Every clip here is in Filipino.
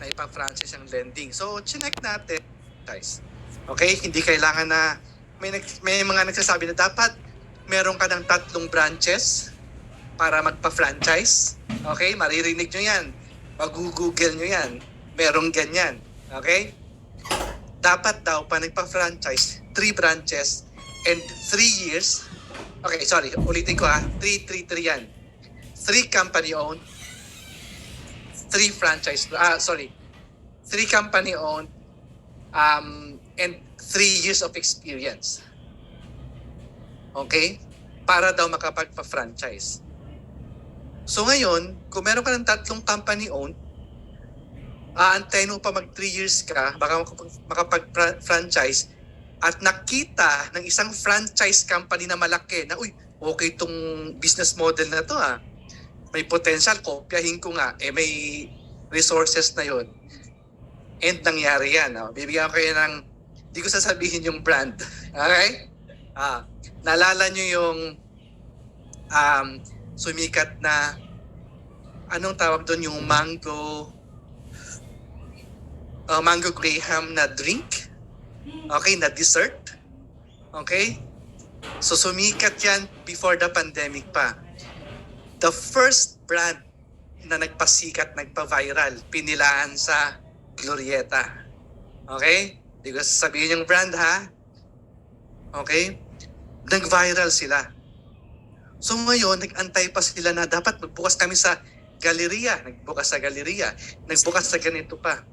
na ipa-franchise ang lending. So, chinek natin, guys. Okay? Hindi kailangan na, may mga nagsasabi na dapat meron ka ng 3 branches para magpa-franchise. Okay? Maririnig nyo yan. Mag-google nyo yan. Merong ganyan. Okay? Dapat daw pa nagpa-franchise, 3 branches and 3 years. Okay, sorry. Ulitin ko 3 yan. 3 company-owned, 3 franchise, 3 company-owned, and 3 years of experience. Okay? Para daw makapagpa-franchise. So ngayon, kung meron ka ng 3 company-owned, aantayin mo pa mag 3 years ka, baka makapag-franchise, at nakita ng isang franchise company na malaki na, uy, okay itong business model na to may potential, kopyahin ko nga, may resources na yon. And nangyari yan. Bibigyan ko kayo ng, di ko sasabihin yung brand. Okay? Naalala nyo yung sumikat na, anong tawag doon, yung mango Graham na drink? Okay, na dessert? Okay? So sumikat yan before the pandemic pa. The first brand na nagpasikat, nagpa-viral, pinilaan sa Glorieta. Okay? Di ko sasabihin yung brand Okay? Nag-viral sila. So ngayon, nag-antay pa sila na dapat magbukas kami sa galeriya. Nagbukas sa galeriya. Nagbukas sa ganito pa.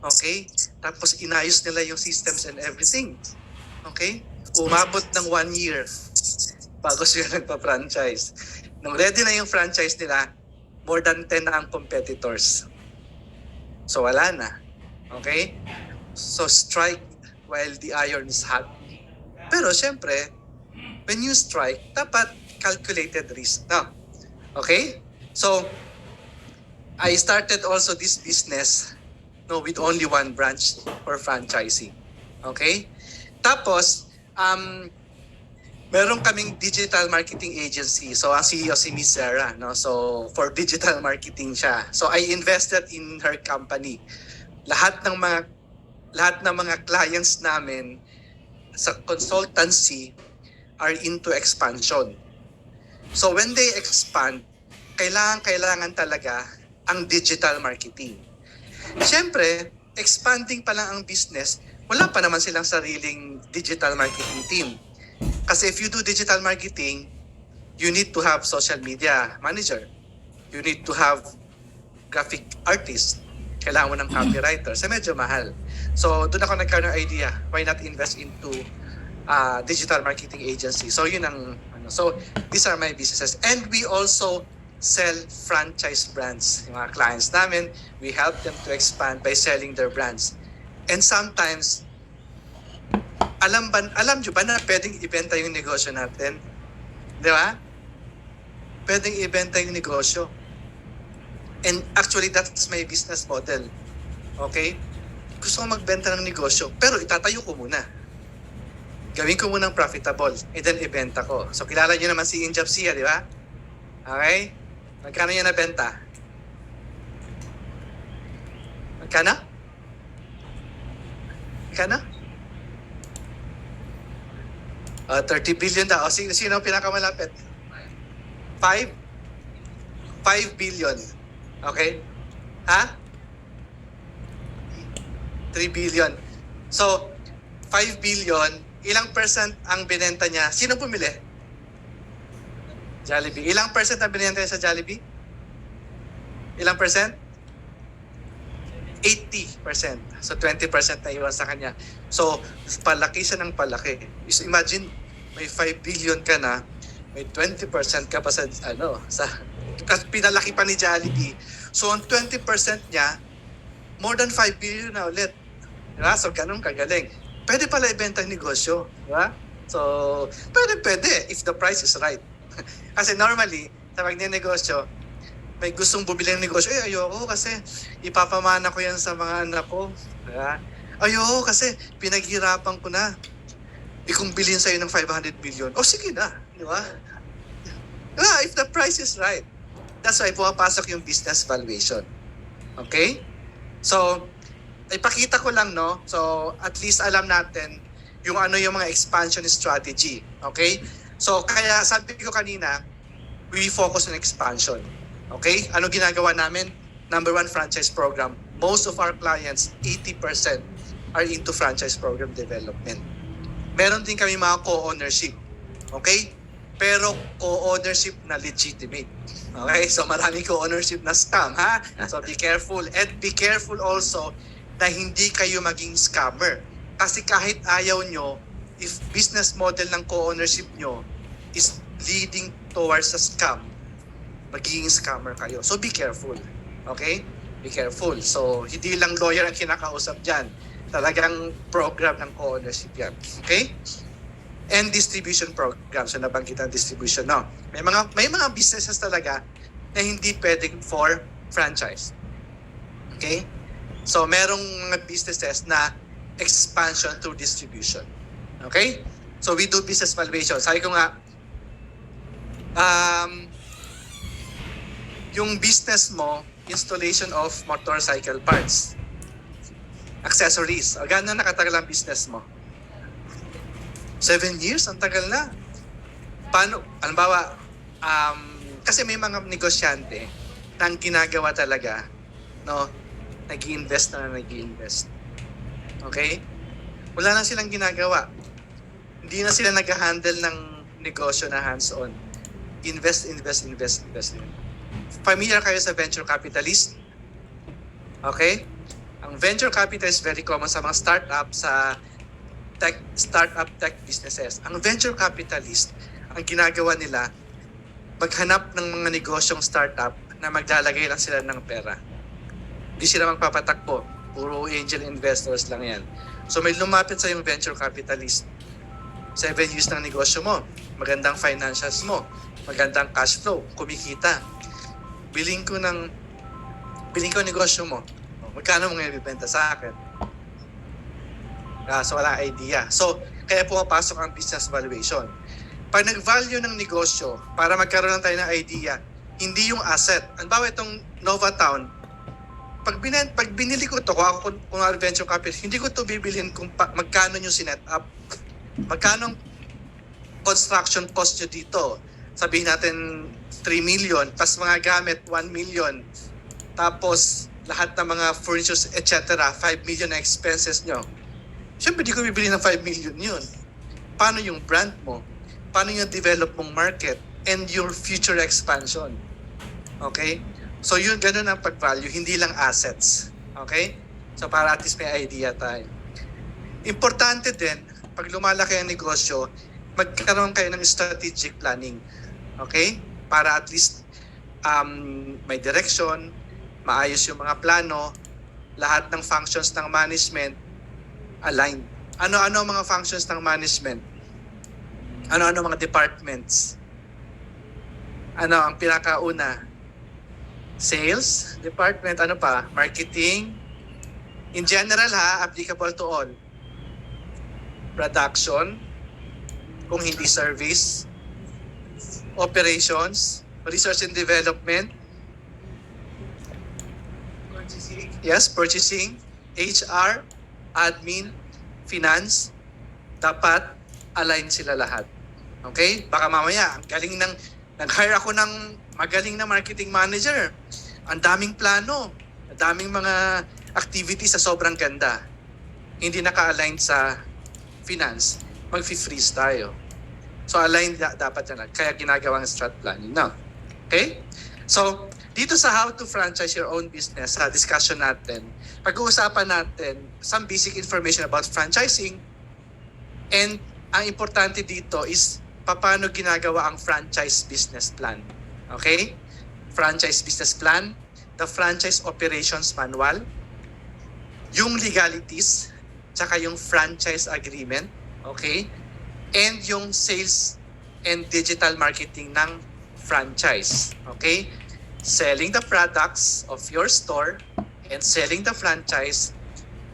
Okay? Tapos inayos nila yung systems and everything. Okay? Umabot ng 1 year bago sila nagpa-franchise. Nung ready na yung franchise nila, more than 10 na ang competitors. So wala na. Okay? So strike while the iron is hot. Pero syempre, when you strike, dapat calculated risk. No? Okay? So, I started also this business with only 1 branch for franchising. Okay? Tapos, meron kaming digital marketing agency. So, ang CEO si Miss Sarah. No? So, for digital marketing siya. So, I invested in her company. Lahat ng mga clients namin sa consultancy are into expansion. So, when they expand, kailangan talaga ang digital marketing. Siyempre, expanding pa lang ang business, wala pa naman silang sariling digital marketing team. Kasi if you do digital marketing, you need to have social media manager. You need to have graphic artist. Kailangan mo ng copywriter. So medyo mahal. So doon ako nagkaroon ng idea, why not invest into digital marketing agency. So yun ang so these are my businesses. And we also sell franchise brands. Yung mga clients namin, we help them to expand by selling their brands. And sometimes, alam nyo ba na pwedeng ibenta yung negosyo natin? Di ba? Pwedeng ibenta yung negosyo. And actually, that's my business model. Okay? Gusto ko magbenta ng negosyo, pero itatayo ko muna. Gawin ko munang profitable, and then ibenta ko. So, kilala nyo naman si Injap Sia, di ba? Okay? Magkano yan nabenta? Magkano? 30 billion daw. Sino ang pinakamalapit? 5 billion. Okay? 3 billion. So, 5 billion, ilang percent ang binenta niya? Sino pumili? Jollibee. Ilang percent ang binenta niya sa Jollibee? Ilang percent? 80%. So 20% na iwan sa kanya. So palaki siya ng palaki. So, imagine may 5 billion ka na, may 20% ka pa sa pinalaki pa ni Jollibee. So ang 20% niya, more than 5 billion na ulit. Diba? So ganun kagaling. Pwede pala ibenta yung negosyo. Diba? So pwede if the price is right. Kasi normally, sa pagnenegosyo, may gustong bumili ng negosyo, ayoko kasi ipapamana ko yan sa mga anak ko. Diba? Ayoko kasi pinaghirapan ko na. Kung bilhin sa'yo ng 500 million, sige na. Di ba? If the price is right. That's why pumapasok yung business valuation. Okay? So, ipakita ko lang, no? So, at least alam natin yung ano yung mga expansion strategy. Okay? So, kaya sabi ko kanina, we focus on expansion. Okay? Ano ginagawa namin? Number one, franchise program. Most of our clients, 80% are into franchise program development. Meron din kami mga co-ownership. Okay? Pero co-ownership na legitimate. Okay? So maraming co-ownership na scam, ha? So be careful. And be careful also na hindi kayo maging scammer. Kasi kahit ayaw nyo, if business model ng co-ownership nyo is leading towards a scam, magiging scammer kayo. So be careful. Okay? Be careful. So hindi lang lawyer ang kinakausap dyan. Talagang program ng co-ownership yan. Okay? And distribution program. So nabanggit ang distribution. No? May mga businesses talaga na hindi pwedeng for franchise. Okay? So merong mga businesses na expansion through distribution. Okay? So we do business valuation. Sabi ko nga, yung business mo, installation of motorcycle parts, accessories. O gano'n nakatagal ang business mo? 7 years? Ang tagal na. Paano? Halimbawa, kasi may mga negosyante na ang ginagawa talaga, no, nag-i-invest. Okay? Wala na silang ginagawa. Hindi na sila nag-handle ng negosyo na hands-on. Invest. Familiar kayo sa venture capitalist? Okay? Ang venture capital is very common sa mga startup tech businesses. Ang venture capitalist, ang ginagawa nila, maghanap ng mga negosyong startup na maglalagay lang sila ng pera. Hindi sila magpapatakbo. Puro angel investors lang yan. So may lumapit sa yung venture capitalist. 7 years ng negosyo mo. Magandang financials mo. Magandang cash flow. Kumikita. Biling ko negosyo mo. Magkano mo ngayon ibibenta sa akin? So wala idea. So kaya pumapasok ang business valuation. Pag nag-value ng negosyo, para magkaroon lang tayo ng idea, hindi yung asset. Halimbawa itong Novatown, pag binili ko ito, kung venture capital, hindi ko ito bibilhin kung magkano nyo sinet up. Magkano construction cost nyo dito? Sabihin natin 3 million, plus mga gamit 1 million, tapos lahat ng mga furnitures, etc., 5 million na expenses nyo. Siyempre, di ko bibili ng 5 million yun. Paano yung brand mo? Paano yung develop mong market? And your future expansion. Okay? So yun, ganun ang pag-value, hindi lang assets. Okay? So para at least may idea tayo. Importante din, pag lumalaki ang negosyo, magkaroon kayo ng strategic planning. Okay? Para at least may direction, maayos yung mga plano, lahat ng functions ng management aligned. Ano-ano mga functions ng management? Ano-ano mga departments? Ano ang pinakauna? Sales department, ano pa? Marketing. In general applicable to all. Production, kung hindi service. Operations, research and development. Purchasing, HR, admin, finance. Dapat align sila lahat. Okay? Baka mamaya, nag-hire ako ng magaling na marketing manager. Ang daming plano, ang daming mga activities sa sobrang ganda. Hindi naka-align sa finance, mag-freeze tayo. So align dapat yan. Kaya ginagawang strat planning. No? Okay? So, dito sa how to franchise your own business, sa discussion natin, pag-uusapan natin some basic information about franchising, and ang importante dito is paano ginagawa ang franchise business plan. Okay? Franchise business plan, the franchise operations manual, yung legalities, tsaka yung franchise agreement, okay? And yung sales and digital marketing ng franchise, okay? Selling the products of your store and selling the franchise,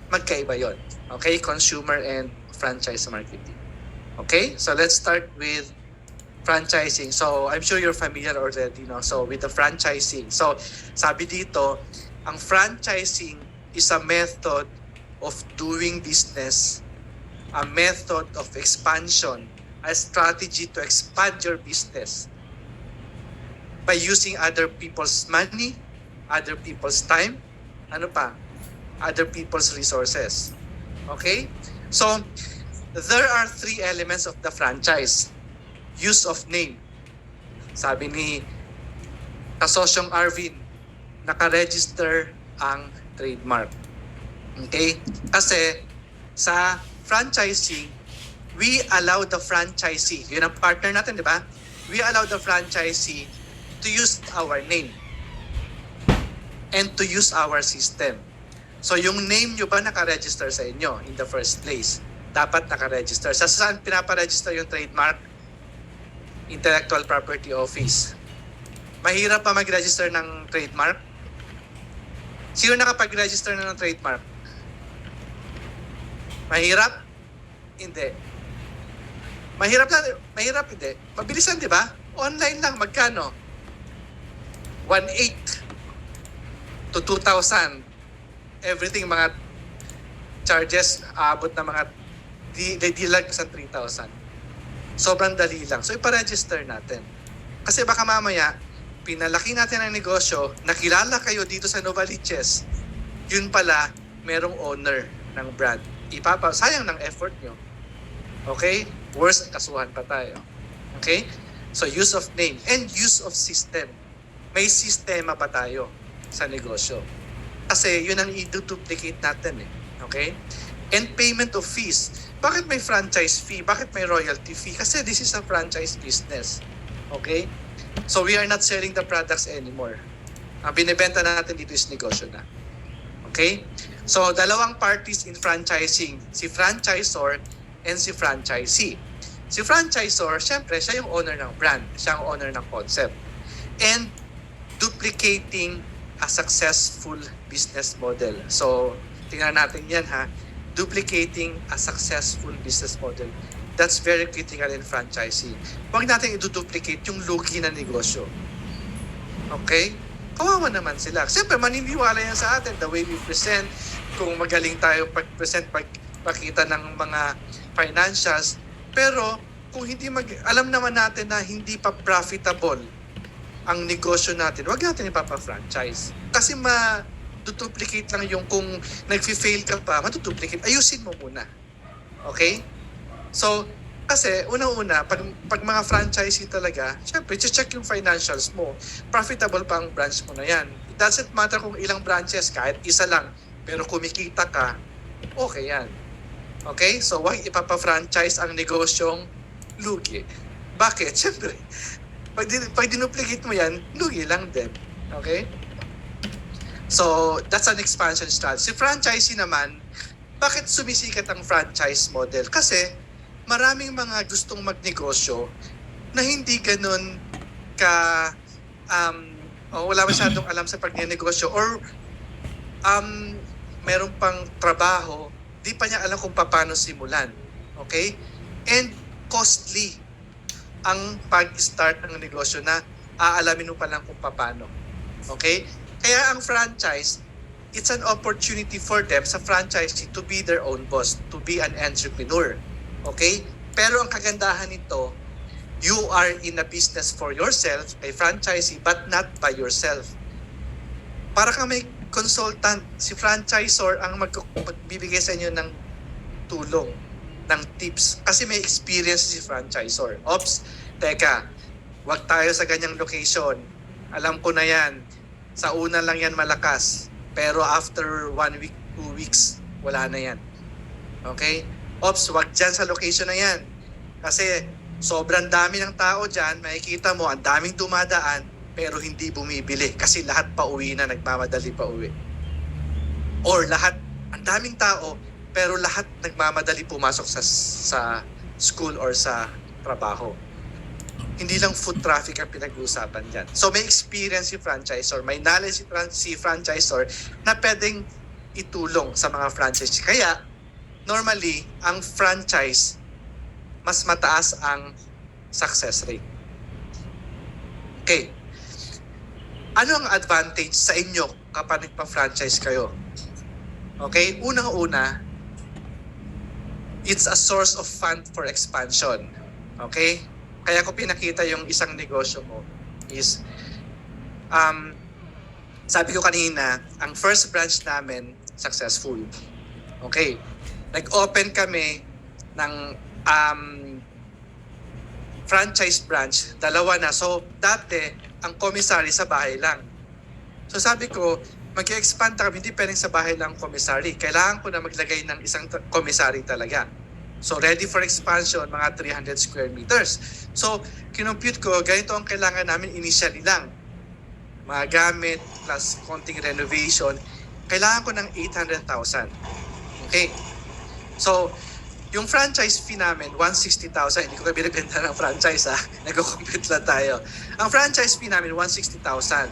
magkaiba yon. Okay? Consumer and franchise marketing. Okay? So let's start with franchising. So I'm sure you're familiar already, no? So with the franchising. So sabi dito, ang franchising is a method of doing business, a method of expansion, a strategy to expand your business by using other people's money, other people's time, ano pa, other people's resources. Okay? So, there are three elements of the franchise. Use of name. Sabi ni kasosyong Arvin, nakaregister ang trademark. Okay? Kasi sa franchising, we allow the franchisee, yun ang partner natin, di ba? We allow the franchisee to use our name and to use our system. So yung name nyo ba nakaregister sa inyo in the first place? Dapat nakaregister. Sa saan pinaparegister yung trademark? Intellectual Property Office. Mahirap pa mag-register ng trademark? Sino nakapag-register na ng trademark? Mahirap? Hindi. Mahirap hindi. Mabilisan, di ba? Online lang, magkano? 1,800 to 2,000. Everything, mga charges, aabot na mga di lang sa 3,000. Sobrang dali lang. So, iparegister natin. Kasi baka mamaya, pinalaki natin ang negosyo, nakilala kayo dito sa Novaliches, yun pala, merong owner ng brand. Sayang ng effort nyo. Okay? Worst, kasuhan pa tayo. Okay? So, use of name and use of system. May sistema pa tayo sa negosyo. Kasi yun ang i-duplicate natin eh. Okay? And payment of fees. Bakit may franchise fee? Bakit may royalty fee? Kasi this is a franchise business. Okay? So we are not selling the products anymore. Ang binibenta natin dito is negosyo na. Okay? So dalawang parties in franchising, si franchisor and si franchisee. Si franchisor, syempre, siya yung owner ng brand. Siya ang owner ng concept. And duplicating a successful business model. So, tingnan natin yan ha. Duplicating a successful business model. That's very critical in franchising. Huwag natin i-duplicate yung lugi na negosyo. Okay? Kawawa naman sila. Siyempre, maniniwala yan sa atin. The way we present, kung magaling tayo pag-present, pagpakita ng mga financials. Pero, kung hindi alam naman natin na hindi pa profitable ang negosyo natin, wag natin ipapa-franchise. Kasi ma-duplicate lang yung kung nag-fail ka pa, ma-duplicate. Ayusin mo muna. Okay? So, kasi una-una, pag mga franchisee talaga, syempre, check yung financials mo. Profitable pa ang branch mo na yan. It doesn't matter kung ilang branches, kahit isa lang, pero kumikita ka, okay yan. Okay? So, wag ipapa-franchise ang negosyong lugi. Bakit? Syempre, pag dinuplicate mo yan, lugi lang din. Okay? So, that's an expansion strategy. Si franchisee naman, bakit sumisikat ang franchise model? Kasi, maraming mga gustong magnegosyo na hindi ganun ka, wala masyadong alam sa pagnenegosyo or meron pang trabaho, di pa niya alam kung paano simulan. Okay? And costly ang pag-start ng negosyo na aalamin mo pa lang kung paano. Okay? Kaya ang franchise, it's an opportunity for them sa franchisee to be their own boss, to be an entrepreneur. Okay? Pero ang kagandahan nito, you are in a business for yourself, a franchisee, but not by yourself. Para kang may consultant, si franchisor ang magbibigay sa inyo ng tulong, ng tips. Kasi may experience si franchisor. Ops, teka, wag tayo sa ganyang location. Alam ko na yan. Sa una lang yan malakas. Pero after 1 week, 2 weeks, wala na yan. Okay? Ops, wag dyan sa location na yan. Kasi sobrang dami ng tao dyan, makikita mo, ang daming dumadaan, pero hindi bumibili. Kasi lahat pa uwi na, nagmamadali pa uwi. Or lahat, ang daming tao, pero lahat nagmamadali pumasok sa school or sa trabaho. Hindi lang foot traffic ang pinag-uusapan dyan. So may experience si franchisor, may knowledge si franchisor na pwedeng itulong sa mga franchisee. Kaya, normally, ang franchise, mas mataas ang success rate. Okay. Ano ang advantage sa inyo kapag nagpa-franchise kayo? Okay? Unang-una, it's a source of fund for expansion. Okay? Kaya ko pinakita yung isang negosyo ko is, sabi ko kanina, ang first branch namin, successful. Okay? Nag-open kami ng franchise branch, dalawa na. So, dati, ang commissary sa bahay lang. So, sabi ko, mag-expand kami, hindi pwedeng sa bahay lang commissary. Kailangan ko na maglagay ng isang commissary talaga. So, ready for expansion, mga 300 square meters. So, kinompute ko, ganito ang kailangan namin initially lang. Mga gamit, plus konting renovation. Kailangan ko ng 800,000. Okay. So, yung franchise fee namin, 160,000. Hindi ko kayo binibenta ng franchise ha. Nag-compute lang tayo. Ang franchise fee namin, 160,000.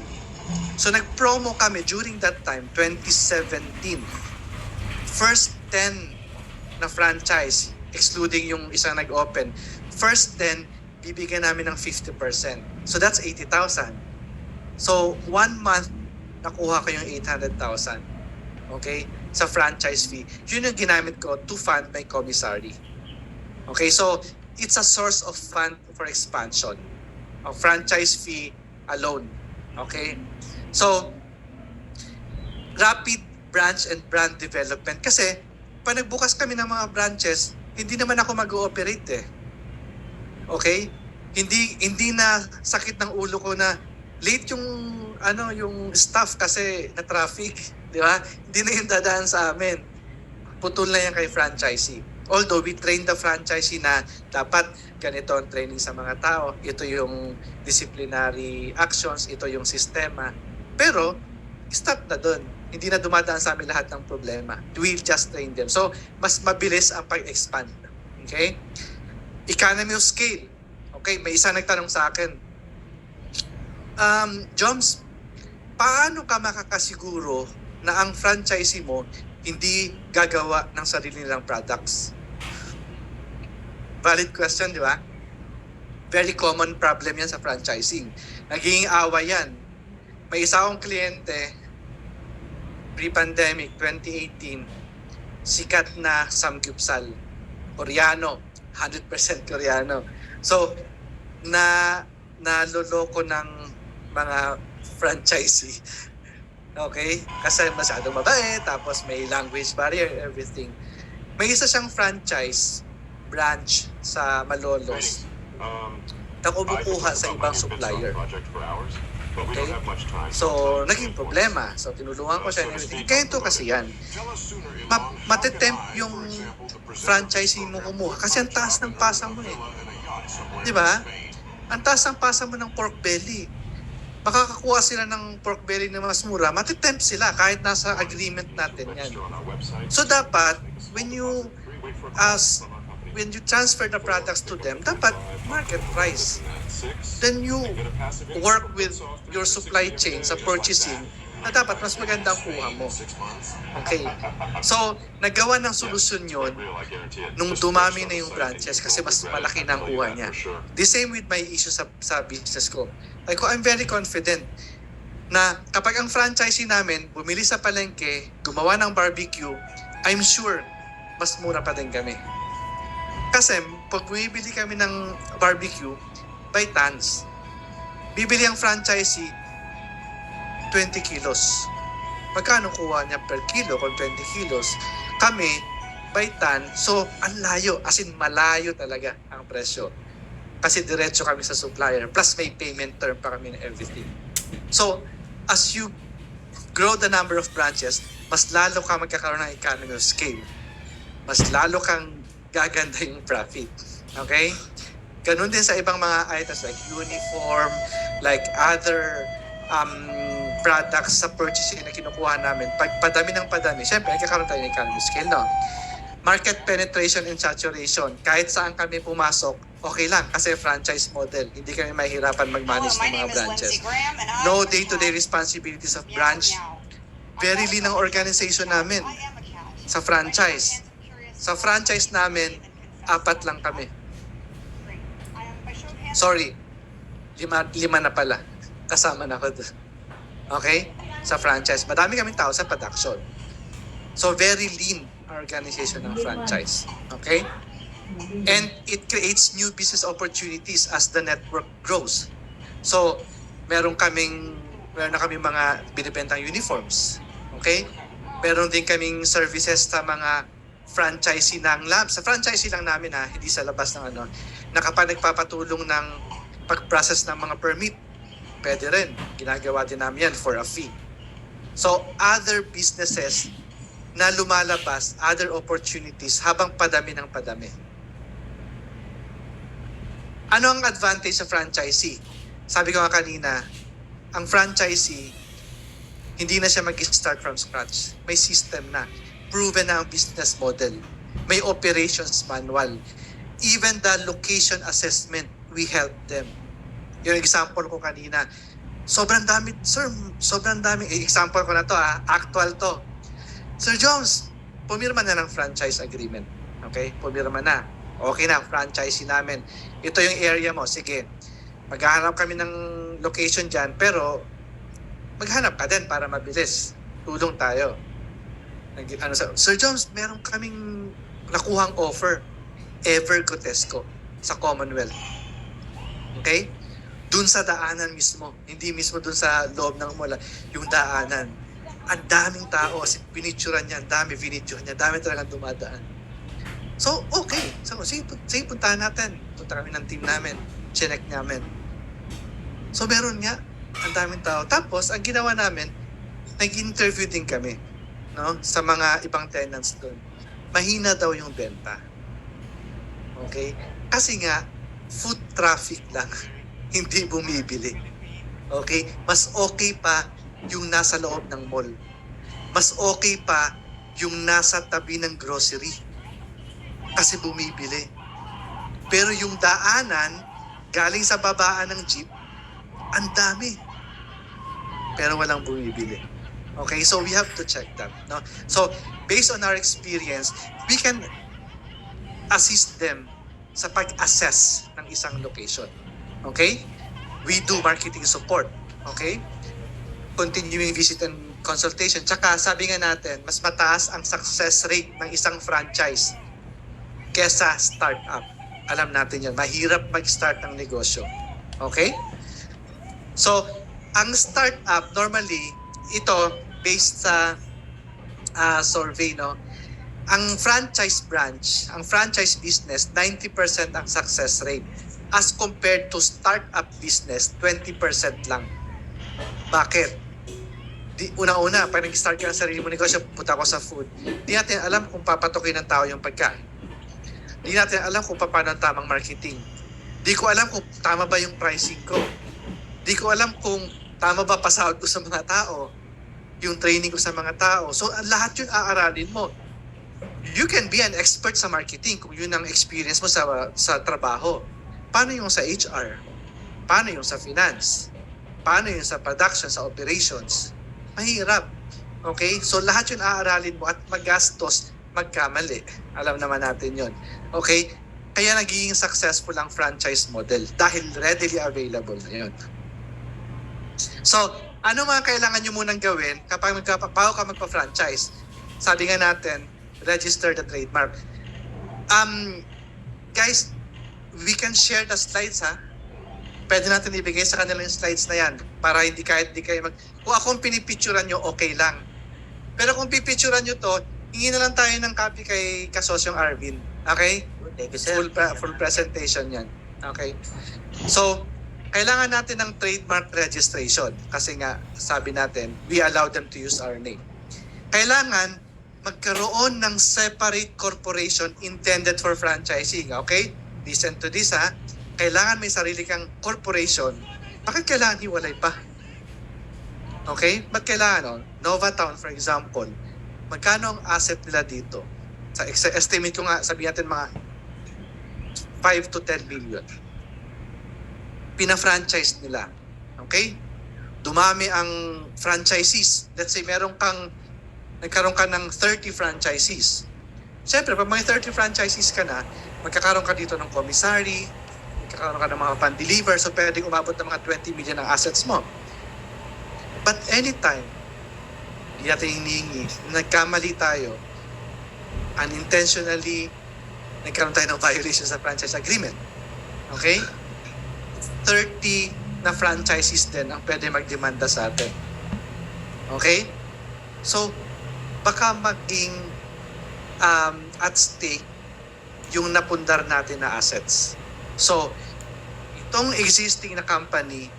So, nag-promo kami during that time, 2017. First 10 na franchise, excluding yung isang nag-open. First 10, bibigyan namin ng 50%. So, that's 80,000. So, 1 month, nakuha ko yung 800,000. Okay? Sa franchise fee. Yun yung ginamit ko to fund my commissary. Okay? So, it's a source of fund for expansion. Ang franchise fee alone. Okay? So, rapid branch and brand development. Kasi, pag nagbukas kami ng mga branches, hindi naman ako mag-ooperate eh. Okay? Hindi na sakit ng ulo ko na late yung staff kasi na traffic, di ba? Hindi na yung dadaan sa amin. Putol na yan kay franchisee. Although we train the franchisee na dapat ganito ang training sa mga tao, ito yung disciplinary actions, ito yung sistema. Pero stop na doon. Hindi na dumadaan sa amin lahat ng problema. We just train them. So, mas mabilis ang pag-expand. Okay? Economy of scale. Okay, may isa nagtanong sa akin, Joms, paano ka makakasiguro na ang franchisee mo hindi gagawa ng sarili nilang products? Valid question, di ba? Very common problem yan sa franchising. Naging away yan. May isa akong kliyente, pre-pandemic, 2018, sikat na samgyupsal. Koreano, 100% Koreano. So, naloloko ng mga franchisee. Okay? Kasi masyadong mabait, tapos may language barrier, everything. May isa siyang franchise branch sa Malolos na kumukuha sa ibang supplier. Okay? So, naging problema. So, tinulungan ko siya and everything. Ganito kasi yan. Matetempt yung franchisee mo kumuha kasi ang taas ng pasa mo eh. Di ba? Ang taas ng pasa mo ng pork belly. Makakakuha sila ng pork belly na mas mura, matitempt sila kahit nasa agreement natin yan. So dapat, when you transfer the products to them, dapat market price. Then you work with your supply chain sa purchasing na dapat mas maganda ang kuha mo. Okay. So, nagawa ng solusyon yon nung dumami na yung branches kasi mas malaki na ang kuha niya. The same with my issue sa business ko. Like, I'm very confident na kapag ang franchisee namin bumili sa palengke, gumawa ng barbecue, I'm sure mas mura pa din kami. Kasi pag bumibili kami ng barbecue, by tons, bibili ang franchisee 20 kilos. Magkano kuha niya per kilo kung 20 kilos? Kami, by ton, so ang layo, as in malayo talaga ang presyo. Kasi diretso kami sa supplier, plus may payment term pa kami na everything. So, as you grow the number of branches, mas lalo ka magkakaroon ng economy of scale. Mas lalo kang gaganda yung profit. Okay? Ganun din sa ibang mga items like uniform, like other products sa purchasing na kinukuha namin. Pag padami ng padami, syempre, nagkakaroon tayo ng economy of scale, no? Market penetration and saturation. Kahit saan kami pumasok, okay lang kasi franchise model. Hindi kami mahihirapan mag-manage ng mga branches. No day-to-day responsibilities of branch. Very lean ang organization namin sa franchise. Sa franchise namin, 4 lang kami. Sorry, 5 na pala. Kasama na ako doon. Okay? Sa franchise. Madami kaming tao sa production. So very lean ang organization ng franchise. Okay? And it creates new business opportunities as the network grows. So, meron na kaming mga binibentang uniforms. Okay? Meron din kaming services sa mga franchisee ng lab. Sa franchisee lang namin hindi sa labas ng na kapag nagpapatulong ng pag-process ng mga permit, pwede rin. Ginagawa din namin yan for a fee. So, other businesses na lumalabas, other opportunities habang padami ng padami. Ano ang advantage sa franchisee? Sabi ko nga kanina, ang franchisee, hindi na siya mag-start from scratch. May system na. Proven na ang business model. May operations manual. Even the location assessment, we help them. Yung example ko kanina, sobrang dami, example ko na to actual to. Sir Jones, pumirma na ng franchise agreement. Okay? Pumirma na. Okay na, franchisee namin. Ito yung area mo. Sige, maghahanap kami ng location dyan, pero maghanap ka din para mabilis. Tulong tayo. Sir Jones, meron kaming nakuhang offer. Ever Grotesco sa Commonwealth. Okay? Dun sa daanan mismo. Hindi mismo dun sa loob ng mall. Yung daanan. Ang daming tao. Pinicturean niya. Ang dami vinidyohan niya. Dami talagang dumadaan. So, okay. So, sige, puntahan natin. Punta kami ng team namin. Chinek namin. So, meron nga. Ang daming tao. Tapos, ang ginawa namin, nag-interview din kami, no, sa mga ibang tenants doon. Mahina daw yung benta. Okay? Kasi nga, foot traffic lang. Hindi bumibili. Okay? Mas okay pa yung nasa loob ng mall. Mas okay pa yung nasa tabi ng grocery. Kasi bumibili. Pero yung daanan, galing sa babaan ng jeep, ang dami. Pero walang bumibili. Okay, so we have to check that. No? So, based on our experience, we can assist them sa pag-assess ng isang location. Okay? We do marketing support. Okay? Continuing visit and consultation. Tsaka, sabi nga natin, mas mataas ang success rate ng isang franchise kesa startup. Alam natin yan. Mahirap mag-start ng negosyo. Okay? So, ang startup, normally, ito, based sa survey, no? Ang franchise branch, ang franchise business, 90% ang success rate. As compared to startup business, 20% lang. Bakit? Una-una, pag nag-start ka ng sarili mo negosyo, punta ko sa food. Di natin alam kung papatokin ng tao yung pagkain. Di natin alam kung paano ang tamang marketing. Di ko alam kung tama ba yung pricing ko. Di ko alam kung tama ba pasahod ko sa mga tao. Yung training ko sa mga tao. So, lahat yun aaralin mo. You can be an expert sa marketing kung yun ang experience mo sa trabaho. Paano yung sa HR? Paano yung sa finance? Paano yung sa production, sa operations? Mahirap. Okay? So, lahat yun aaralin mo at magastos, magkamali. Alam naman natin yun. Okay? Kaya nagiging successful ang franchise model dahil readily available na yun. So, ano mga kailangan nyo munang gawin kapag bago ka magpa-franchise? Sabi nga natin, register the trademark. Guys, we can share the slides Pwede natin ibigay sa kanila yung slides na yan para hindi kayo kung akong pinipicturan nyo, okay lang. Pero kung pipicturan nyo to, hingi na lang tayo ng copy kay kasosyong Arvin. Okay? Thank you, sir. Full presentation yan. Okay? So, kailangan natin ng trademark registration kasi nga, sabi natin, we allow them to use our name. Kailangan magkaroon ng separate corporation intended for franchising. Okay? Listen to this Kailangan may sarili kang corporation. Bakit kailangan hiwalay pa? Okay? Ba't kailangan? Novatown, for example, magkano ang asset nila dito? Sa estimate ko nga, sabihin natin mga 5 to 10 billion. Pina-franchise nila. Okay? Dumami ang franchisees. Let's say, nagkaroon ka ng 30 franchisees. Siyempre, pag may 30 franchisees ka na, magkakaroon ka dito ng commissary, magkakaroon ka ng mga pan-deliver, so pwedeng umabot ng mga 20 million ang assets mo. But anytime, Hindi natin hinihingi. Nagkamali tayo. Unintentionally, nagkaroon tayo ng violation sa franchise agreement. Okay? 30 na franchises din ang pwede magdemanda sa atin. Okay? So, baka maging at stake yung napundar natin na assets. So, itong existing na company,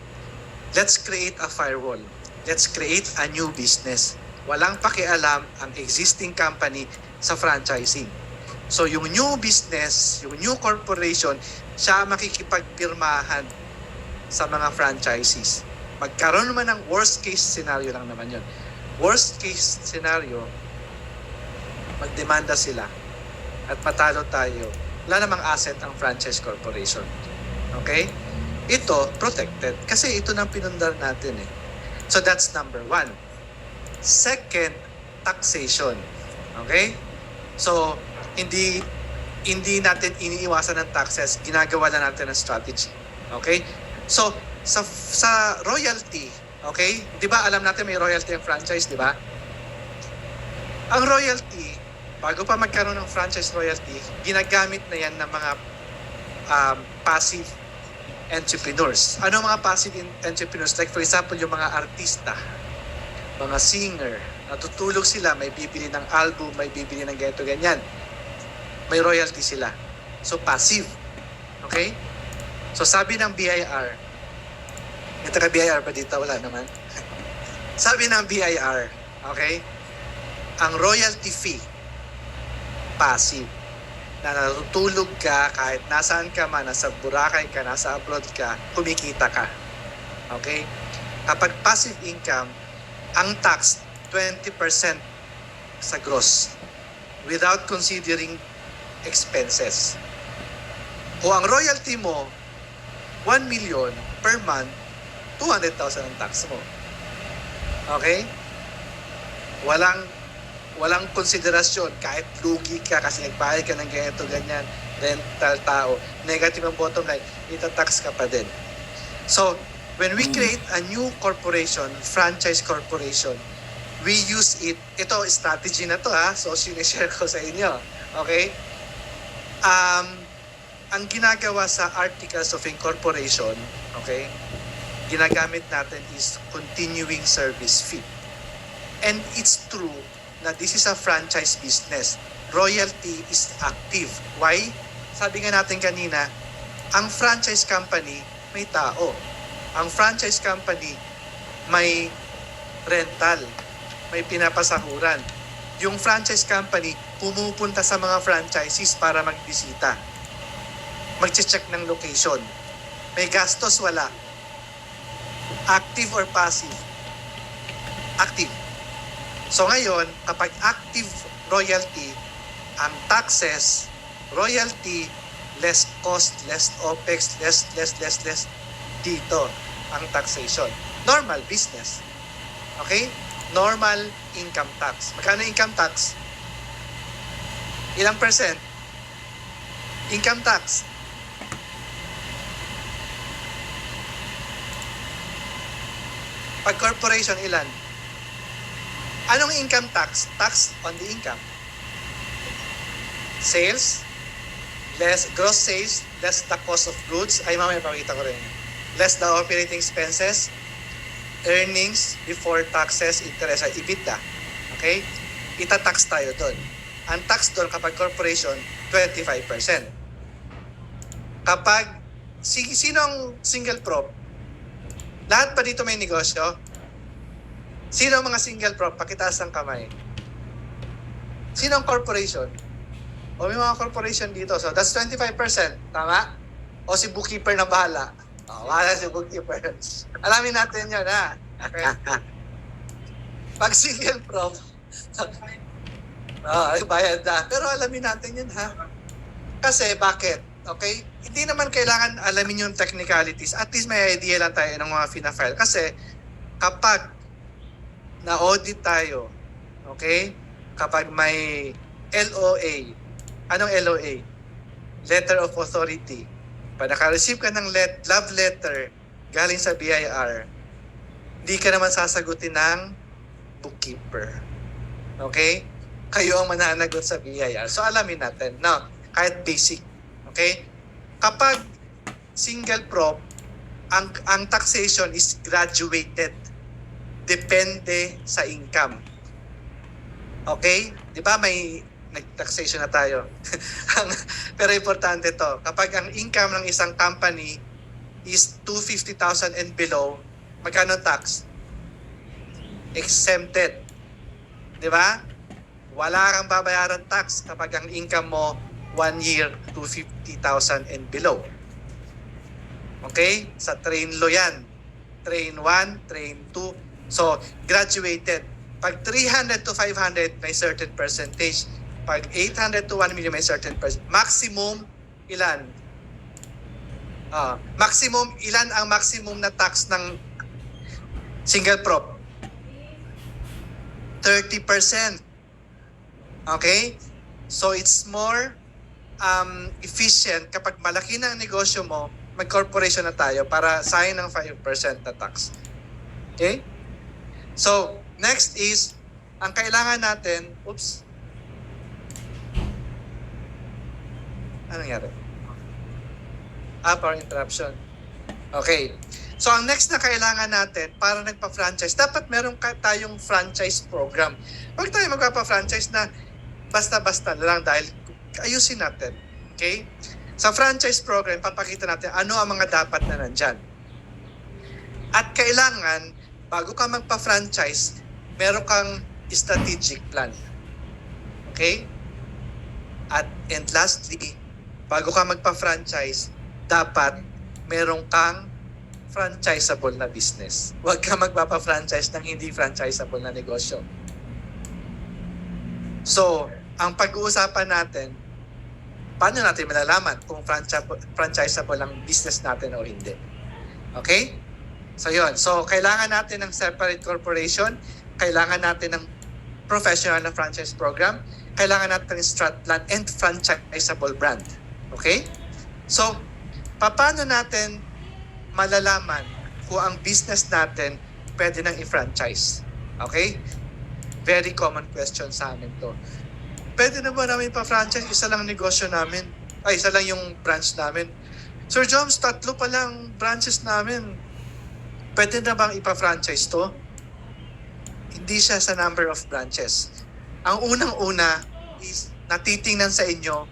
let's create a firewall. Let's create a new business. Walang pakialam ang existing company sa franchising. So, yung new business, yung new corporation, siya makikipagpirmahan sa mga franchisees. Magkaroon naman ng worst case scenario lang naman yun. Worst case scenario, magdemanda sila at matalo tayo. Wala namang asset ang franchise corporation. Okay? Ito, protected. Kasi ito nang pinundar natin eh. So that's number 1. Second, taxation. Okay? So, hindi natin iniiwasan ng taxes. Ginagawa na natin ng strategy. Okay? So, sa royalty, okay? 'Di ba alam natin may royalty ang franchise, 'di ba? Ang royalty, bago pa magkaroon ng franchise royalty, ginagamit na 'yan ng mga passive entrepreneurs. Ano mga passive entrepreneurs? Like for example, yung mga artista, mga singer, natutulog sila, may bibili ng album, may bibili ng ganito, ganyan. May royalty sila. So, passive. Okay? So, sabi ng BIR, ito ka BIR pa dito? Wala naman. Sabi ng BIR, okay? Ang royalty fee, passive. Na natutulog ka, kahit nasaan ka man, nasa Boracay ka, nasa abroad ka, kumikita ka. Okay? Kapag passive income, ang tax, 20% sa gross without considering expenses. O ang royalty mo, 1 million per month, 200,000 ang tax mo. Okay? Walang konsiderasyon kahit lugi ka kasi nagbayad ka ng ganito, ganyan, rental tao, negative ang bottom line, itatax ka pa din. So, when we create a new corporation, franchise corporation, we use it, ito strategy na to ha, so sinishare ko sa inyo. Okay? Ang ginagawa sa Articles of Incorporation, okay, ginagamit natin is continuing service fee. And it's true na this is a franchise business. Royalty is active. Why? Sabi nga natin kanina, ang franchise company may tao. Ang franchise company may rental, may pinapasahuran. Yung franchise company pumupunta sa mga franchisees para magbisita, magche-check ng location. May gastos, wala. Active or passive? Active. So ngayon, kapag active royalty, ang taxes, royalty, less cost, less OPEX, less dito ang taxation. Normal business. Okay? Normal income tax. Magkano income tax? Ilang percent? Income tax. Pag corporation, ilan? Anong income tax? Tax on the income. Sales, less gross sales, less the cost of goods. Ay, mamaya pakita ko rin. Less the operating expenses, earnings before taxes, interest, at EBITDA. Okay? Ita-tax tayo doon. Ang tax doon kapag corporation, 25%. Kapag, sinong single prop? Lahat pa dito may negosyo? Sino ang mga single prop? Pakitaas ng kamay. Sino ang corporation? O may mga corporation dito. So that's 25%. Tama? O si bookkeeper na bahala? O, wala si bookkeeper. Alamin natin yun, ha? Okay. Pag single prop, bayad na. Pero alamin natin yun, ha? Kasi, bakit? Okay? Hindi naman kailangan alamin yung technicalities. At least may idea lang tayo ng mga fina-file. Kasi, kapag na-audit tayo, okay? Kapag may LOA, anong LOA? Letter of Authority. Pag naka-receive ka ng love letter galing sa BIR, hindi ka naman sasagutin ng bookkeeper. Okay? Kayo ang mananagot sa BIR. So alamin natin. Now, kahit basic. Okay? Kapag single prop, ang taxation is graduated. Depende sa income. Okay? Di ba may nag-taxation na tayo? Pero importante to. Kapag ang income ng isang company is 250,000 and below, magkano tax? Exempted. Di ba? Wala kang babayaran tax kapag ang income mo 1 year 250,000 and below. Okay? Sa train law yan. Train 1, train 2. So, graduated. Pag 300 to 500, may certain percentage. Pag 800 to 1 million, may certain percentage. Maximum, ilan? Ilan ang maximum na tax ng single prop? 30%. Okay? So, it's more efficient kapag malaki na ang negosyo mo, mag-corporation na tayo para sayang ng 5% na tax. Okay? So, next is, ang kailangan natin, ano nangyari? Power interruption. Okay. So, ang next na kailangan natin para nagpa-franchise, dapat meron tayong franchise program. Huwag tayo magpapa-franchise na basta-basta na lang dahil ayusin natin. Okay? Sa franchise program, papakita natin ano ang mga dapat na nandyan. At kailangan, bago ka magpa-franchise, meron kang strategic plan. Okay? And lastly, bago ka magpa-franchise, dapat meron kang franchisable na business. Huwag ka magpapa-franchise ng hindi franchisable na negosyo. So, ang pag-uusapan natin, paano natin malalaman kung franchisable ang business natin o hindi? Okay? So, yun. So, kailangan natin ng separate corporation, kailangan natin ng professional na franchise program, kailangan natin ng strat plan and franchisable brand. Okay? So, paano natin malalaman kung ang business natin pwede nang i-franchise? Okay? Very common question sa amin to. Pwede na ba namin pa-franchise? Isa lang negosyo namin. Isa lang yung branch namin. Sir Joms, 3 pa lang branches namin. Pwede na bang ipa-franchise to? Hindi siya sa number of branches. Ang unang-una is natitingnan sa inyo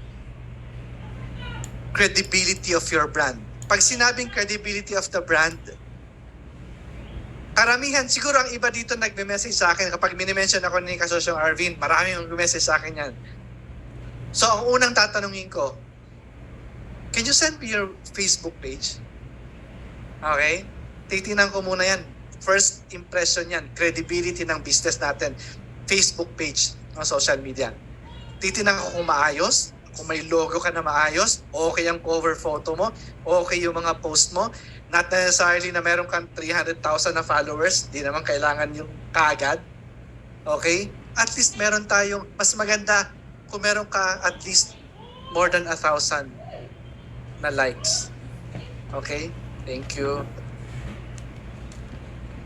credibility of your brand. Pag sinabing credibility of the brand, karamihan, siguro ang iba dito nagme-message sa akin kapag minimension ako ni Kasosyong Arvin, maraming nagme-message sa akin yan. So, ang unang tatanungin ko, can you send me your Facebook page? Okay? Titingnan ko muna yan. First impression yan, credibility ng business natin. Facebook page ng social media. Titingnan ko kung maayos, kung may logo ka na maayos, okay ang cover photo mo, okay yung mga post mo. Not necessarily na meron kang 300,000 na followers, di naman kailangan yung kaagad. Okay? At least meron tayong, mas maganda kung meron ka at least more than 1,000 na likes. Okay? Thank you.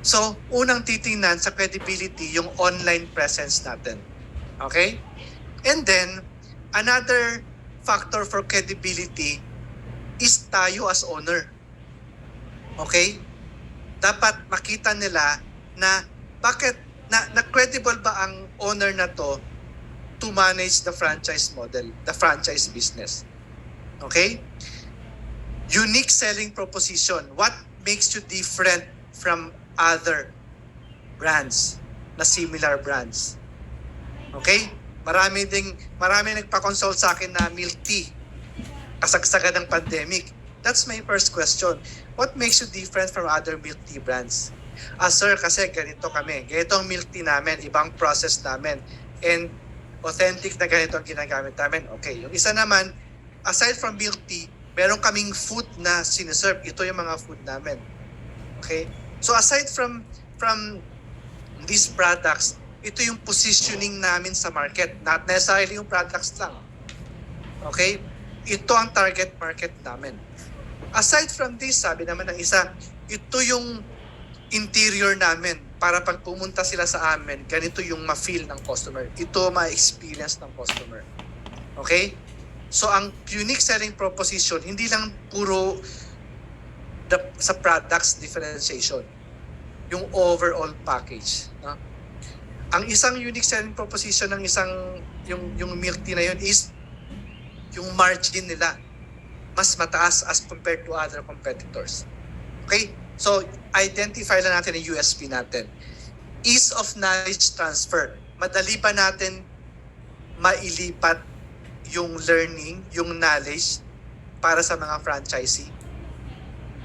So, unang titingnan sa credibility yung online presence natin. Okay? And then, another factor for credibility is tayo as owner. Okay? Dapat makita nila na bakit, na credible ba ang owner na to manage the franchise model, the franchise business. Okay? Unique selling proposition. What makes you different from other brands na similar brands? Okay? Marami nagpa-consult sa akin na milk tea. Kasagsagan ng pandemic. That's my first question. What makes you different from other milk tea brands? Sir, kasi ganito kami. Ganito ang milk tea namin. Ibang process namin. And authentic na ganito ang ginagamit namin. Okay. Yung isa naman, aside from milk tea, meron kaming food na siniserve. Ito yung mga food namin. Okay? So aside from these products, ito yung positioning namin sa market. Not necessarily yung products lang. Okay? Ito ang target market namin. Aside from this, sabi naman ng isa, ito yung interior namin. para pag pumunta sila sa amin, ganito yung ma-feel ng customer. Ito ma-experience ng customer. Okay? So ang unique selling proposition, hindi lang puro sa products differentiation. Yung overall package. No? Ang isang unique selling proposition ng yung milk tea na yun is yung margin nila mas mataas as compared to other competitors. Okay? So, identify lang natin ang USP natin. Ease of knowledge transfer. Madali pa natin mailipat yung learning, yung knowledge para sa mga franchisee.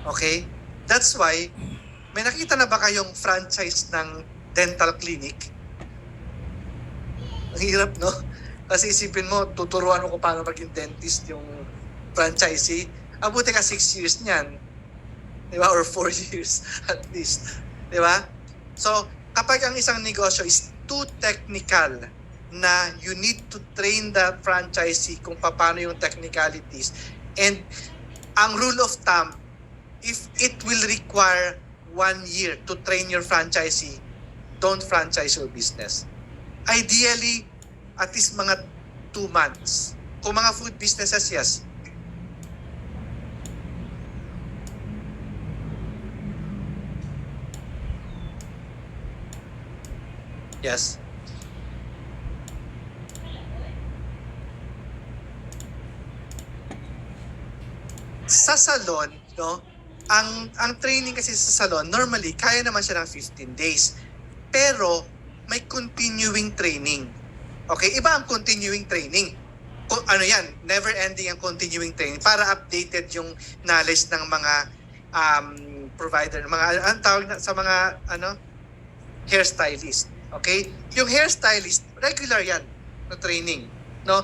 Okay? That's why, may nakita na ba kayong franchise ng dental clinic? Ang hirap, no? Kasi isipin mo, tuturuan ko paano maging dentist yung franchisee. Abuti ka 6 years niyan. Di ba? Or 4 years at least. Di ba? So, kapag ang isang negosyo is too technical na you need to train the franchisee kung paano yung technicalities, and ang rule of thumb, if it will require 1 year to train your franchisee, don't franchise your business. Ideally, at least mga 2 months. Kung mga food businesses, yes. Yes. Sa salon, no? Ang training kasi sa salon, normally kaya naman siya ng 15 days. Pero may continuing training. Okay, iba ang continuing training. Ano yan, never ending ang continuing training para updated yung knowledge ng mga provider, mga ang tawag na, sa mga hairstylist. Okay? Yung hairstylist, regular yan na training. No?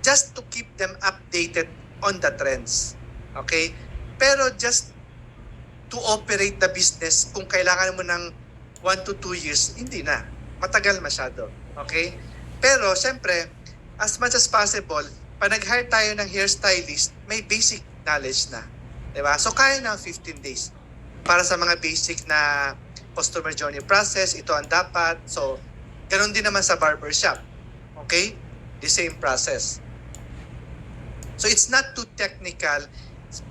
Just to keep them updated on the trends. Okay? Pero just to operate the business, kung kailangan mo ng 1 to 2 years, hindi na. Matagal masyado. Okay? Pero, syempre, as much as possible, pag nag-hire tayo ng hairstylist, may basic knowledge na. Diba? So, kaya na 15 days. Para sa mga basic na customer journey process, ito ang dapat. So, ganun din naman sa barbershop. Okay? The same process. So, it's not too technical,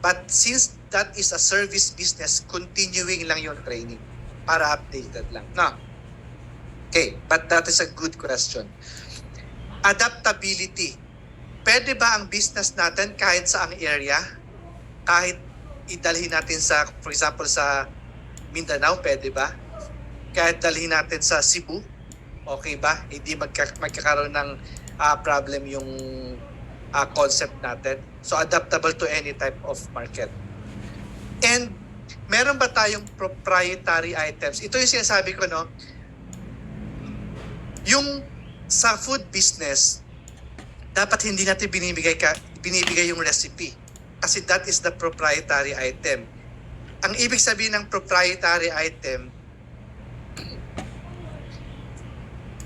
but since that is a service business, continuing lang yung training para updated lang. No? Okay, but that is a good question. Adaptability. Pwede ba ang business natin kahit saang area? Kahit idalhin natin sa, for example, sa Mindanao, pwede ba? Kahit dalhin natin sa Cebu, okay ba? Hindi magkakaroon ng problem yung concept natin. So, adaptable to any type of market. And, meron ba tayong proprietary items? Ito yung sinasabi ko, no? Yung sa food business, dapat hindi natin binibigay yung recipe. Kasi that is the proprietary item. Ang ibig sabihin ng proprietary item,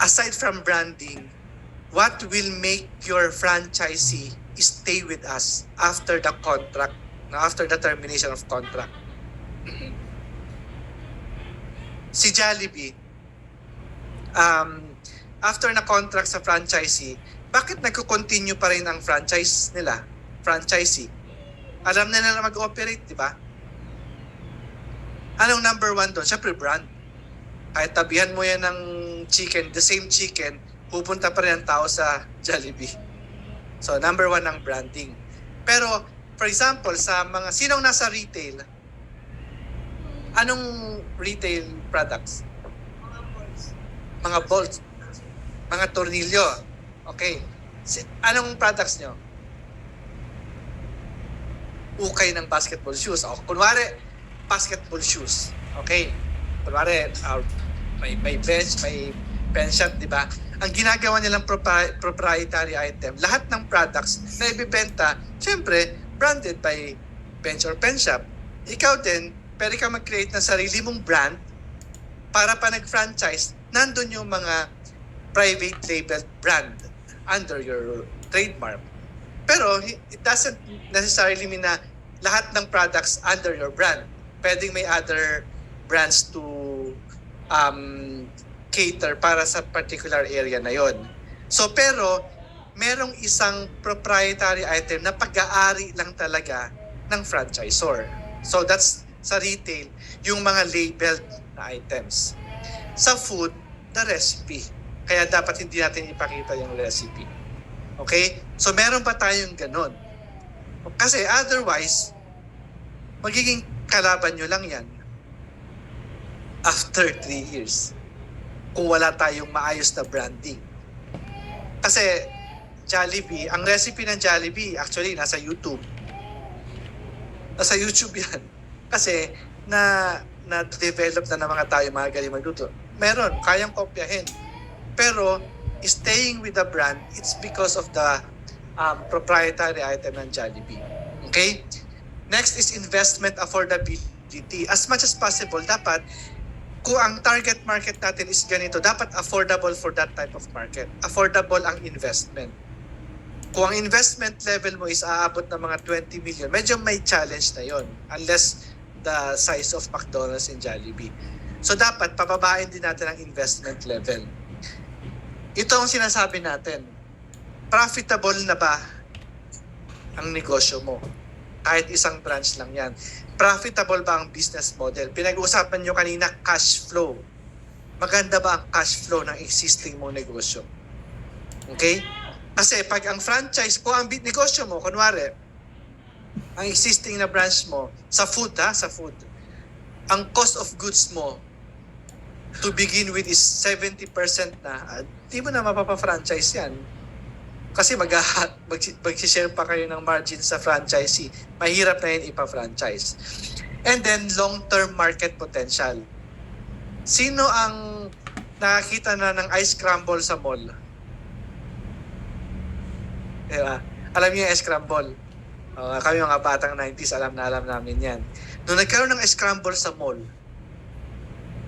aside from branding, what will make your franchisee stay with us after the contract, after the termination of contract? Si Jollibee, after na contract sa franchisee, bakit nagko-continue pa rin ang franchise nila, franchisee? Alam na nila mag-operate, di ba? Anong number 1 doon? Siyempre, brand. Kahit tabihan mo yan ng chicken, the same chicken, pupunta pa rin ang tao sa Jollibee. So, number 1 ang branding. Pero, for example, sa mga, sinong nasa retail, anong retail products? Mga bolts. Mga tornilyo. Okay. Anong products nyo? Ukay ng basketball shoes. O, kunwari, basketball shoes. Okay. Kunwari, may bench, may pen shop, di ba? Ang ginagawa nilang proprietary item, lahat ng products na ibibenta, syempre, branded by bench or pen shop. Ikaw din, pwede ka mag-create ng sarili mong brand para pa nag-franchise, nandun yung mga private labeled brand under your trademark. Pero it doesn't necessarily mean na lahat ng products under your brand. Pwedeng may other brands to um, cater para sa particular area na yon. So pero merong isang proprietary item na pag-aari lang talaga ng franchisor. So that's sa retail, yung mga labeled na items. Sa food, the recipe. Kaya dapat hindi natin ipakita yung recipe. Okay? So meron pa tayong ganun. Kasi otherwise, magiging kalaban nyo lang yan after 3 years. Kung wala tayong maayos na branding. Kasi Jollibee, ang recipe ng Jollibee, actually, nasa YouTube. Nasa YouTube yan. Kasi, na-develop na ng mga tayo, mga galing magluto. Meron, kayang kopyahin. Pero, staying with the brand, it's because of the proprietary item ng Jollibee. Okay? Next is investment affordability. As much as possible, dapat, kung ang target market natin is ganito, dapat affordable for that type of market. Affordable ang investment. Kung ang investment level mo is aabot ng mga 20 million, medyo may challenge na yon unless the size of McDonald's and Jollibee. So dapat pababain din natin ang investment level. Ito ang sinasabi natin. Profitable na ba ang negosyo mo? Kahit isang branch lang yan. Profitable ba ang business model? Pinag-uusapan nyo kanina, cash flow. Maganda ba ang cash flow ng existing mong negosyo? Okay? Kasi pag ang franchise, kung ang negosyo mo, kunwari, ang existing na branch mo, sa food, ang cost of goods mo, to begin with is 70% na, di mo na mapapa-franchise yan. Kasi mag-share pa kayo ng margin sa franchisee. Mahirap na yun ipa-franchise. And then, long-term market potential. Sino ang nakakita na ng ice scramble sa mall? Diba? Alam niyo yung ice scramble. Kami mga batang 90s, alam namin yan. Nung nagkaroon ng ice scramble sa mall,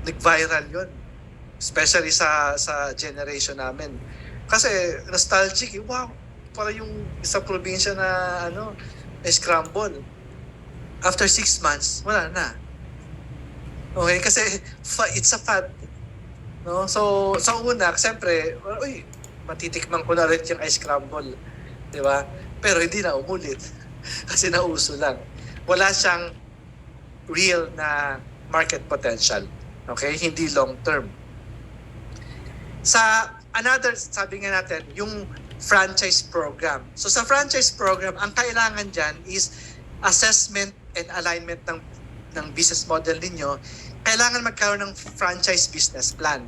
nag-viral yun. Especially sa generation namin. Kasi nostalgic, wow, para yung isang probinsya na scramble. After 6 months, wala na. Okay, kasi it's a fad. No? So, sa una, siyempre, matitikman ko na ulit yung ice scramble. Di ba? Pero hindi na umulit. Kasi nauso lang. Wala siyang real na market potential. Okay? Hindi long term. Sabi nga natin, yung franchise program. So sa franchise program, ang kailangan dyan is assessment and alignment ng business model ninyo. Kailangan magkaroon ng franchise business plan.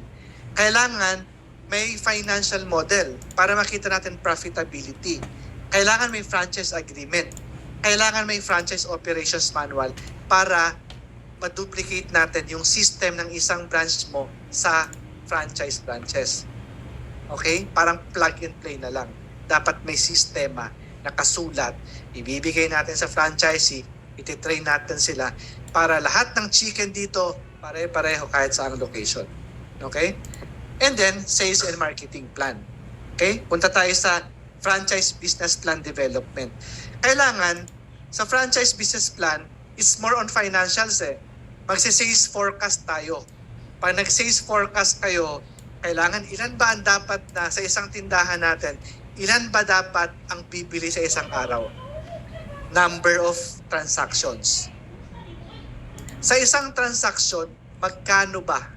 Kailangan may financial model para makita natin profitability. Kailangan may franchise agreement. Kailangan may franchise operations manual para ma-duplicate natin yung system ng isang branch mo sa franchise branches. Okay? Parang plug and play na lang. Dapat may sistema na kasulat. Ibibigay natin sa franchisee, ititrain natin sila para lahat ng chicken dito pare-pareho kahit sa ang location. Okay? And then, sales and marketing plan. Okay? Punta tayo sa franchise business plan development. Kailangan, sa franchise business plan, is more on financials eh. Magsi-sales forecast tayo. Pag nag-sales forecast kayo, kailangan ilan ba ang dapat na sa isang tindahan natin, ilan ba dapat ang bibili sa isang araw? Number of transactions. Sa isang transaction, magkano ba?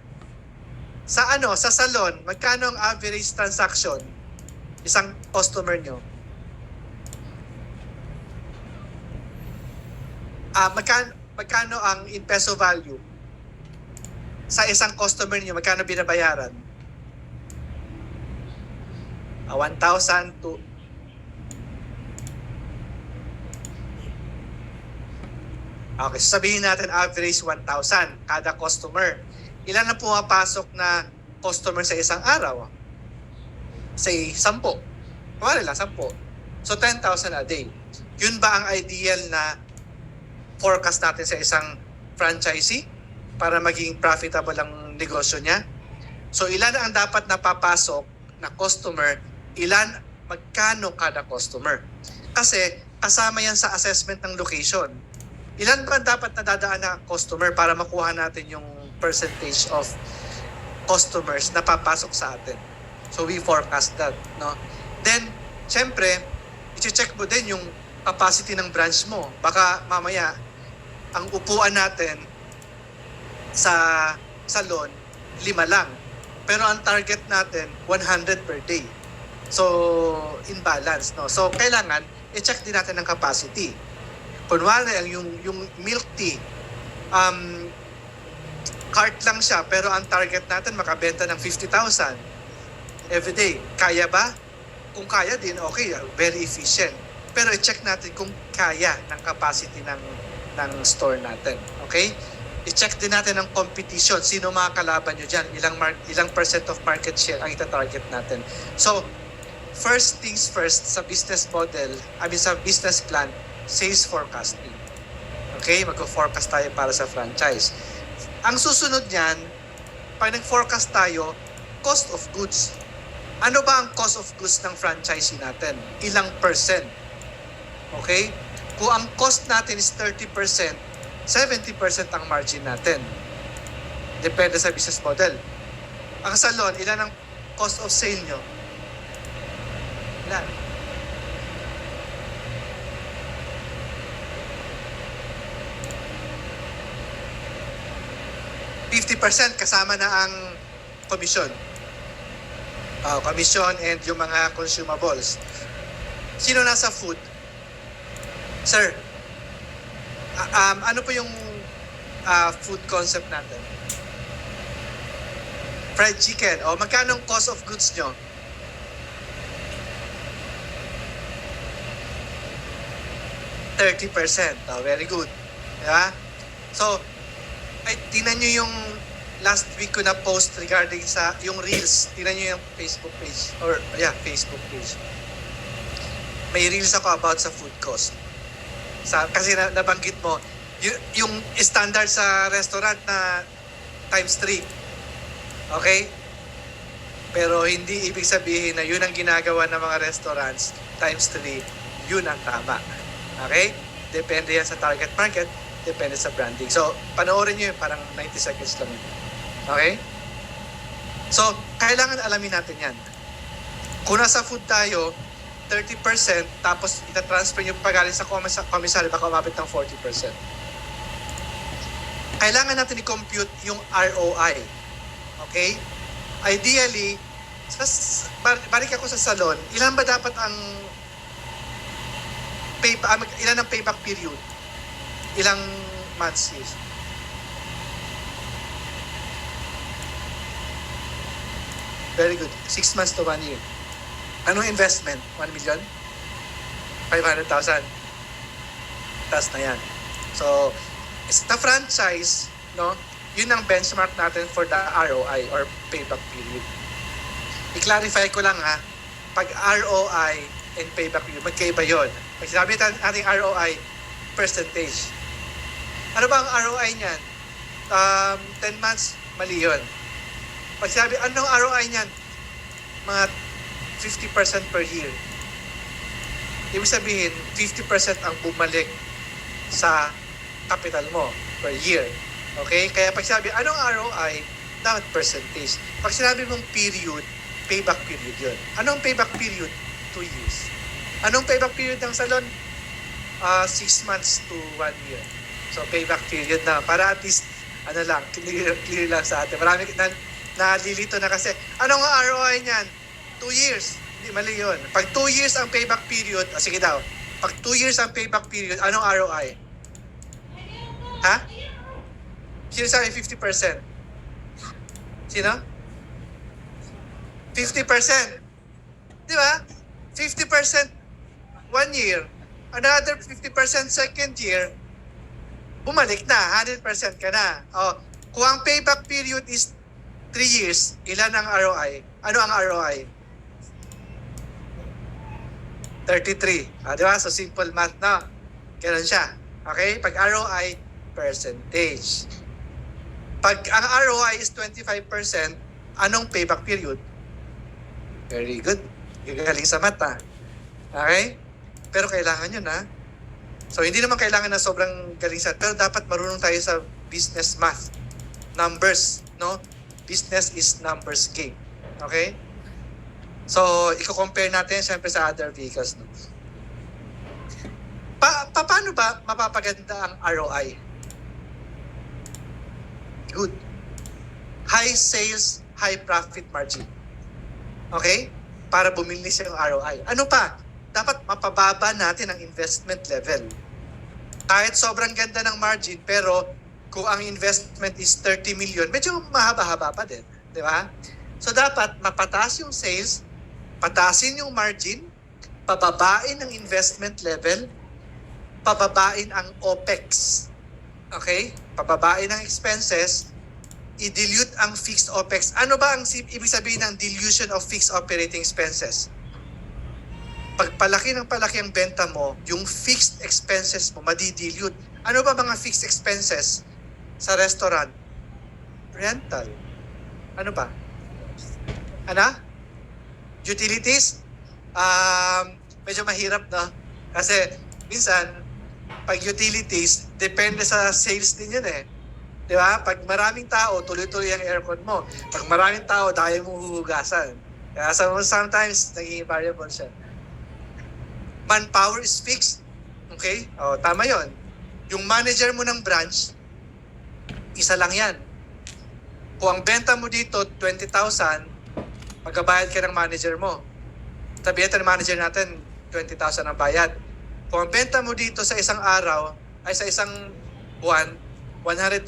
Sa salon, magkano ang average transaction? Isang customer nyo. Magkano ang in peso value? Sa isang customer nyo, magkano binabayaran? 1,000 to... Okay, sabihin natin average 1,000 kada customer. Ilan na pumapasok na customer sa isang araw? Say, 10. Kumari lang, 10. So, 10,000 a day. Yun ba ang ideal na forecast natin sa isang franchisee para maging profitable ang negosyo niya? So, ilan ang dapat napapasok na customer, magkano kada customer? Kasi, kasama yan sa assessment ng location. Ilan ba dapat nadadaan na customer para makuha natin yung percentage of customers na papasok sa atin. So we forecast that, no? Then, syempre, i-check mo din yung capacity ng branch mo. Baka mamaya, ang upuan natin sa salon, 5 lang. Pero ang target natin, 100 per day. So, imbalance, no? So, kailangan, i-check din natin ang capacity. Kunwari, yung milk tea, cart lang siya, pero ang target natin, makabenta ng 50,000 every day. Kaya ba? Kung kaya din, okay, very efficient. Pero i-check natin kung kaya ng capacity ng store natin. Okay? I-check din natin ang competition. Sino mga kalaban nyo dyan? Ilang percent of market share ang ita-target natin. So, first things first, sa business model, sa business plan, sales forecasting. Okay? Mag-forecast tayo para sa franchise. Ang susunod niyan, pag nag-forecast tayo, cost of goods. Ano ba ang cost of goods ng franchisee natin? Ilang percent? Okay? Kung ang cost natin is 30%, 70% ang margin natin. Depende sa business model. Ang salon, ilan ang cost of sale nyo? Ilan? %50 kasama na ang commission. Commission and yung mga consumables. Sino nasa food? Sir, ano po yung food concept natin? Fried chicken. Magkano ang cost of goods nyo? %30. Very good. Diba? So, tingnan nyo yung last week ko na post regarding sa yung Reels. Tingnan nyo yung Facebook page. Facebook page. May Reels ako about sa food cost. Kasi nabanggit mo, yung standard sa restaurant na times 3. Okay? Pero hindi ibig sabihin na yun ang ginagawa ng mga restaurants times 3, yun ang tama. Okay? Depende yan sa target market, depende sa branding. So, panoorin nyo yun, parang 90 seconds lang yun. Okay? So, kailangan alamin natin yan. Kung nasa food tayo, 30%, tapos itatransfer nyo pagaling sa commissary, baka umabot ng 40%. Kailangan natin i-compute yung ROI. Okay? Ideally, balik ako sa salon, ilan ba dapat ang ilan ang payback period? Ilang months is? Very good. 6 months to 1 year. Anong investment? 1 million? 500,000? Taas na yan. So, sa franchise, no, yun ang benchmark natin for the ROI or payback period. I-clarify ko lang ha, pag ROI and payback period, magkaiba yun. Pag sinabi natin ROI, percentage. Ano ba ang ROI niyan? 10 months, mali yun. Pag sinabi, anong ROI niyan? Mga 50% per year. Ibig sabihin, 50% ang bumalik sa capital mo per year. Okay? Kaya pag sinabi, anong ROI? Dapat percentage. Pag sinabi mong period, payback period yun. Anong payback period? 2 years. Anong payback period ng salon? 6 months to 1 year. So, payback period na. Para at least, clear lang sa atin. Marami nalilito na kasi, anong ROI niyan? 2 years. Hindi, mali yun. Pag 2 years ang payback period, sige daw, pag 2 years ang payback period, anong ROI? Ha? Sino sabi 50%? Sino? 50%. Di ba? 50% 1 year. Another 50% second year, bumalik na. 100% ka na. Kung ang payback period is 3 years, ilan ang ROI? Ano ang ROI? 33. Di ba? So, simple math na. Ganun siya. Okay? Pag ROI, percentage. Pag ang ROI is 25%, anong payback period? Very good. Gagaling sa mata. Okay? Pero kailangan yun, ha? So, hindi naman kailangan na sobrang galing sa, pero dapat marunong tayo sa business math. Numbers, no? business is numbers game. Okay? So, i-compare natin siyempre sa other vehicles. No? Paano ba mapapaganda ang ROI? Good. High sales, high profit margin. Okay? Para bumilis yung ROI. Ano pa? Dapat mapababa natin ang investment level. Kahit sobrang ganda ng margin, pero kung ang investment is 30 million, medyo mahaba-haba pa din. Di ba? So dapat mapataas yung sales, patasin yung margin, pababain ang investment level, pababain ang OPEX. Okay? Pababain ang expenses, i-dilute ang fixed OPEX. Ano ba ang ibig sabihin ng dilution of fixed operating expenses? Pag palaki ng palaki ang benta mo, yung fixed expenses mo madi-dilute. Ano ba mga fixed expenses sa restaurant? Rental. Ano ba? Ano? Utilities? Medyo mahirap, no? Kasi minsan, pag utilities, depende sa sales din yun eh. Di ba? Pag maraming tao, tuloy-tuloy ang aircon mo. Pag maraming tao, dahil mo huhugasan. Kaya sometimes, naging variable siya. Manpower is fixed. Okay? O, tama yon. Yung manager mo ng branch, isa lang yan. Kung ang benta mo dito, 20,000, magbabayad ka ng manager mo. Sabihin ng manager natin, 20,000 ang bayad. Kung ang benta mo dito sa isang araw, ay sa isang buwan, 100,000,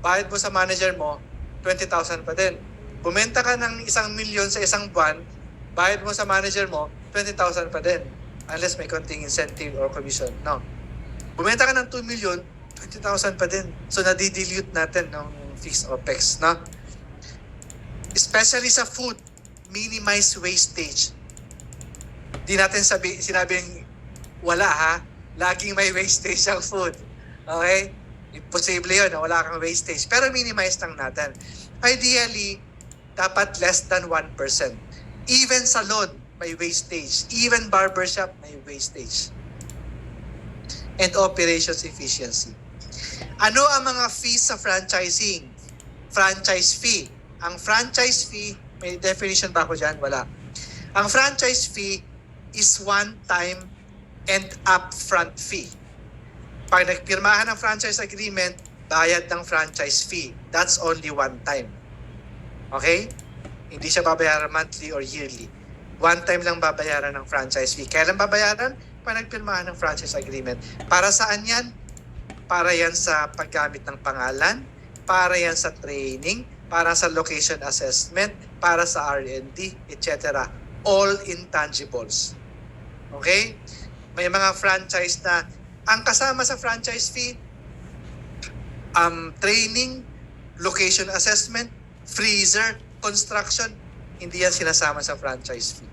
bayad mo sa manager mo, 20,000 pa din. Bumenta ka ng 1,000,000 sa isang buwan, bayad mo sa manager mo, 20,000 pa din. Unless may konting incentive or commission. No. Bumenta ka ng 2 million, 20,000 pa din. So, nadidilute natin ng fixed OPEX. No? Especially sa food, minimize wastage. Di natin sinabing wala ha. Laging may wastage ang food. Okay? Imposible yun na wala kang wastage. Pero minimize lang natin. Ideally, dapat less than 1%. Even salon, may wastage. Even barbershop, may wastage. And operations efficiency. Ano ang mga fees sa franchising? Franchise fee. Ang franchise fee, may definition ba ako dyan? Wala. Ang franchise fee is one-time and upfront fee. Pag nagpirmahan ng franchise agreement, bayad ng franchise fee. That's only one time. Okay? Hindi siya babayaran monthly or yearly. One time lang babayaran ng franchise fee. Kailan babayaran? Pag nagpirmahan ng franchise agreement. Para saan yan? Para yan sa paggamit ng pangalan, para yan sa training, para sa location assessment, para sa R&D, etc. All intangibles. Okay? May mga franchise na ang kasama sa franchise fee, training, location assessment, freezer, construction, hindi yan sinasama sa franchise fee.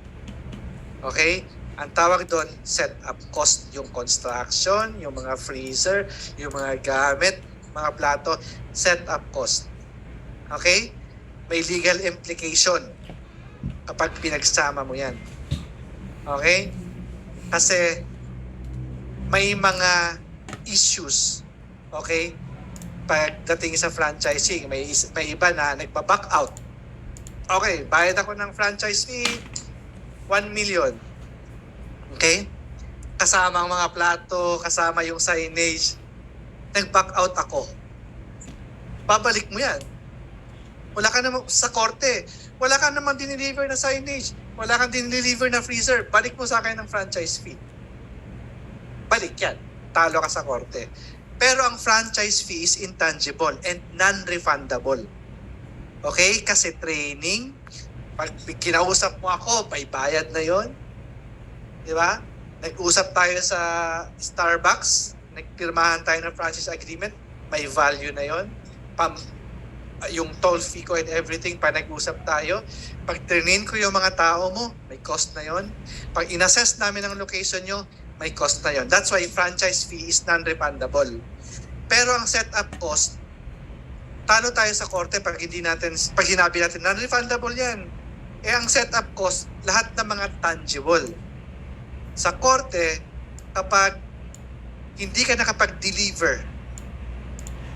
Okay? Ang tawag doon, set up cost, yung construction, yung mga freezer, yung mga gamit, mga plato, set up cost. Okay? May legal implication kapag pinagsama mo yan. Okay? Kasi may mga issues, okay? Pagdating sa franchising, may iba na nagpa-back out. Okay, bayad ako ng franchise fee, 1 million. Okay? Kasama ang mga plato, kasama yung signage. Nag-back out ako. Babalik mo yan. Wala ka naman sa korte. Wala ka naman dineliver na signage. Wala kang dineliver na freezer. Balik mo sa akin ng franchise fee. Balik yan. Talo ka sa korte. Pero ang franchise fee is intangible and non-refundable. Okay? Kasi training, pag kinausap mo ako, may bayad na yon. Di ba? Nag-usap tayo sa Starbucks, nagpirmahan tayo ng franchise agreement, may value na yon. Yung toll fee ko and everything, pag nag-usap tayo, pag trainin ko yung mga tao mo, may cost na yon. Pag inassess namin ang location nyo, may cost na yon. That's why franchise fee is non-refundable. Pero ang setup cost, talo tayo sa korte pag sinabi natin non-refundable yan. Ang setup cost, lahat ng mga tangible. Sa korte, kapag hindi ka nakapag-deliver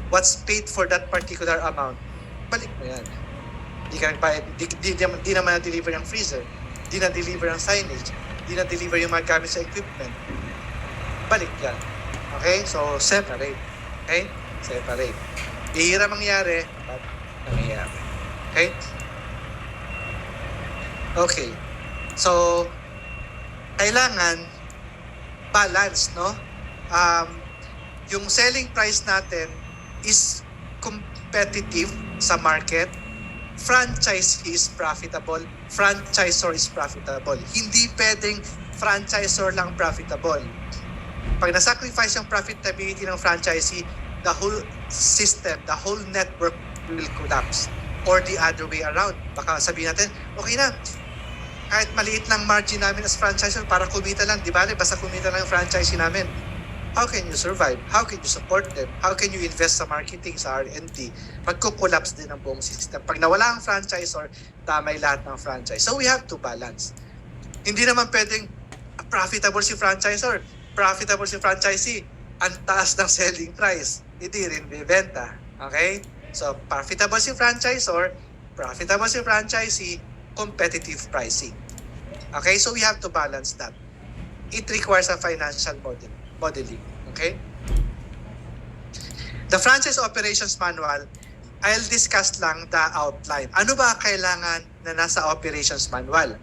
what's paid for that particular amount, balik mo yan. Di ka nagbayad, di naman na-deliver yung freezer, di na-deliver yung signage, di na-deliver yung mga gamit sa equipment. Balik yan. Okay? So, separate. Okay? Separate. Bihira mangyari, but nangyayari. Okay? Okay. So, kailangan balance, no? Yung selling price natin is competitive sa market. Franchisee is profitable. Franchisor is profitable. Hindi pwedeng franchisor lang profitable. Pag nasacrifice yung profitability ng franchisee, the whole system, the whole network will collapse. Or the other way around. Baka sabihin natin, okay na, kahit maliit lang margin namin as franchisor para kumita lang, di ba? Basta kumita lang yung franchisee namin. How can you survive? How can you support them? How can you invest sa marketing, sa R&D? Magko-collapse din ang buong system. Pag nawala ang franchisor, damay lahat ng franchise. So we have to balance. Hindi naman pwedeng profitable si franchisor, profitable si franchisee, ang taas ng selling price, hindi rin bibenta. Okay? So profitable si franchisor, profitable si franchisee, competitive pricing. Okay? So we have to balance that. It requires a financial modeling. Okay? The Franchise Operations Manual, I'll discuss lang the outline. Ano ba kailangan na nasa Operations Manual?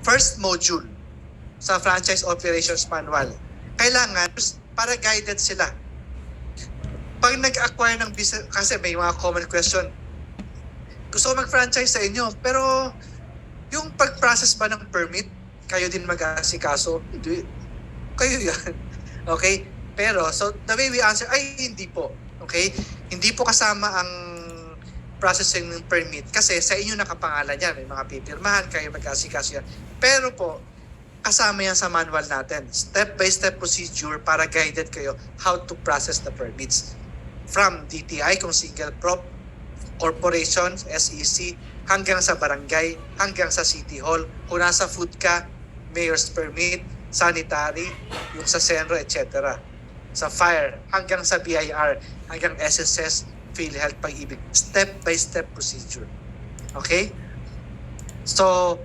First module sa Franchise Operations Manual, kailangan para guided sila. Pag nag-acquire ng business, kasi may mga common question, gusto ko mag-franchise sa inyo, pero yung pag-process ba ng permit, kayo din mag-asikaso? Hindi. Kayo yan. Okay? Pero, so the way we answer, ay hindi po. Okay? Hindi po kasama ang processing ng permit kasi sa inyo nakapangalan yan. May mga pipirmahan, kayo mag-asikaso yan. Pero po, kasama yan sa manual natin. Step-by-step procedure para guided kayo how to process the permits. From DTI, kung single prop, corporation, SEC, hanggang sa barangay, hanggang sa city hall. Kung nasa food ka, mayor's permit, sanitary, yung sa Senro, etc. Sa fire, hanggang sa BIR, hanggang SSS, PhilHealth, Pag-ibig. Step-by-step procedure. Okay? So,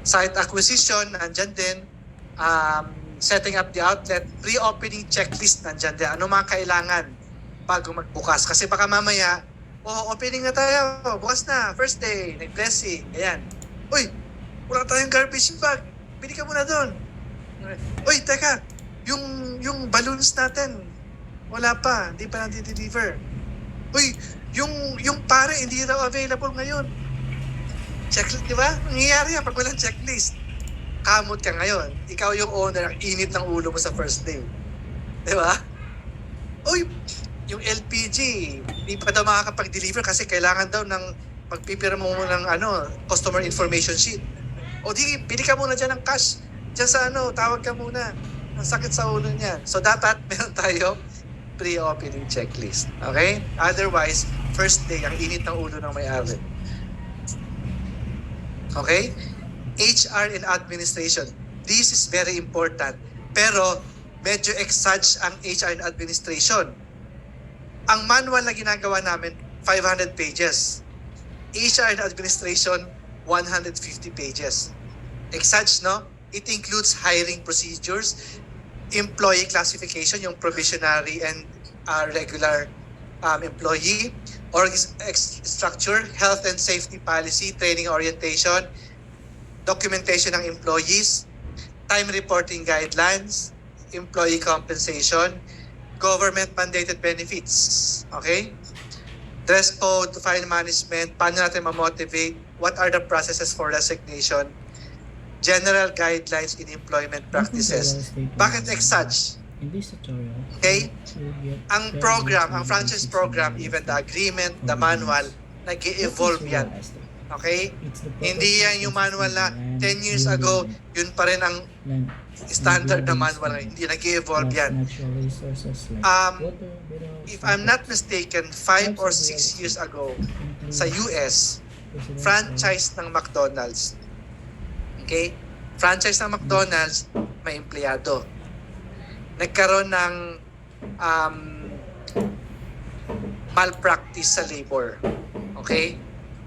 site acquisition, nandyan din. Setting up the outlet, pre-opening checklist, nandyan din. Ano mga kailangan bago magbukas? Kasi baka mamaya, opening na tayo, bukas na, first day, nag-blessing, ayan. Uy, wala tayong garbage bag, bili ka muna doon. Uy, teka, yung balloons natin, wala pa, hindi pa na-deliver. Uy, yung pare, hindi raw available ngayon. Checklist, di ba? Nangyayari yan pag walang checklist. Kamot ka ngayon. Ikaw yung owner, ang init ng ulo mo sa first day. Di ba? Uy, yung LPG, hindi pa daw makakapag-deliver kasi kailangan daw ng magpipirma mo ng customer information sheet. O di, bili ka muna dyan ng cash. Diyan sa tawag ka muna. Ang sakit sa ulo niyan. So dapat meron tayo pre-opening checklist. Okay? Otherwise, first day, ang init ng ulo ng may-ari. Okay? HR and administration. This is very important. Pero medyo exage ang HR and administration. Ang manual na ginagawa namin, 500 pages. HR and administration, 150 pages. Exage, no? It includes hiring procedures, employee classification, yung probationary and regular employee, org structure, health and safety policy, training orientation, documentation ng employees, time reporting guidelines, employee compensation, government mandated benefits. Okay? Dress code, file management, paano natin ma-motivate, what are the processes for resignation, general guidelines in employment practices. Bakit exage? In this tutorial, okay? Ang program, ang franchise program, even the agreement, the manual, nag-evolve yan. Okay? Hindi yan yung manual na 10 years ago, yun pa rin ang standard na manual. Hindi, nag-evolve yan. If I'm not mistaken, 5 or 6 years ago, sa US, franchise ng McDonald's. Okay? Franchise ng McDonald's, may empleyado. Nagkaroon ng malpractice sa labor. Okay?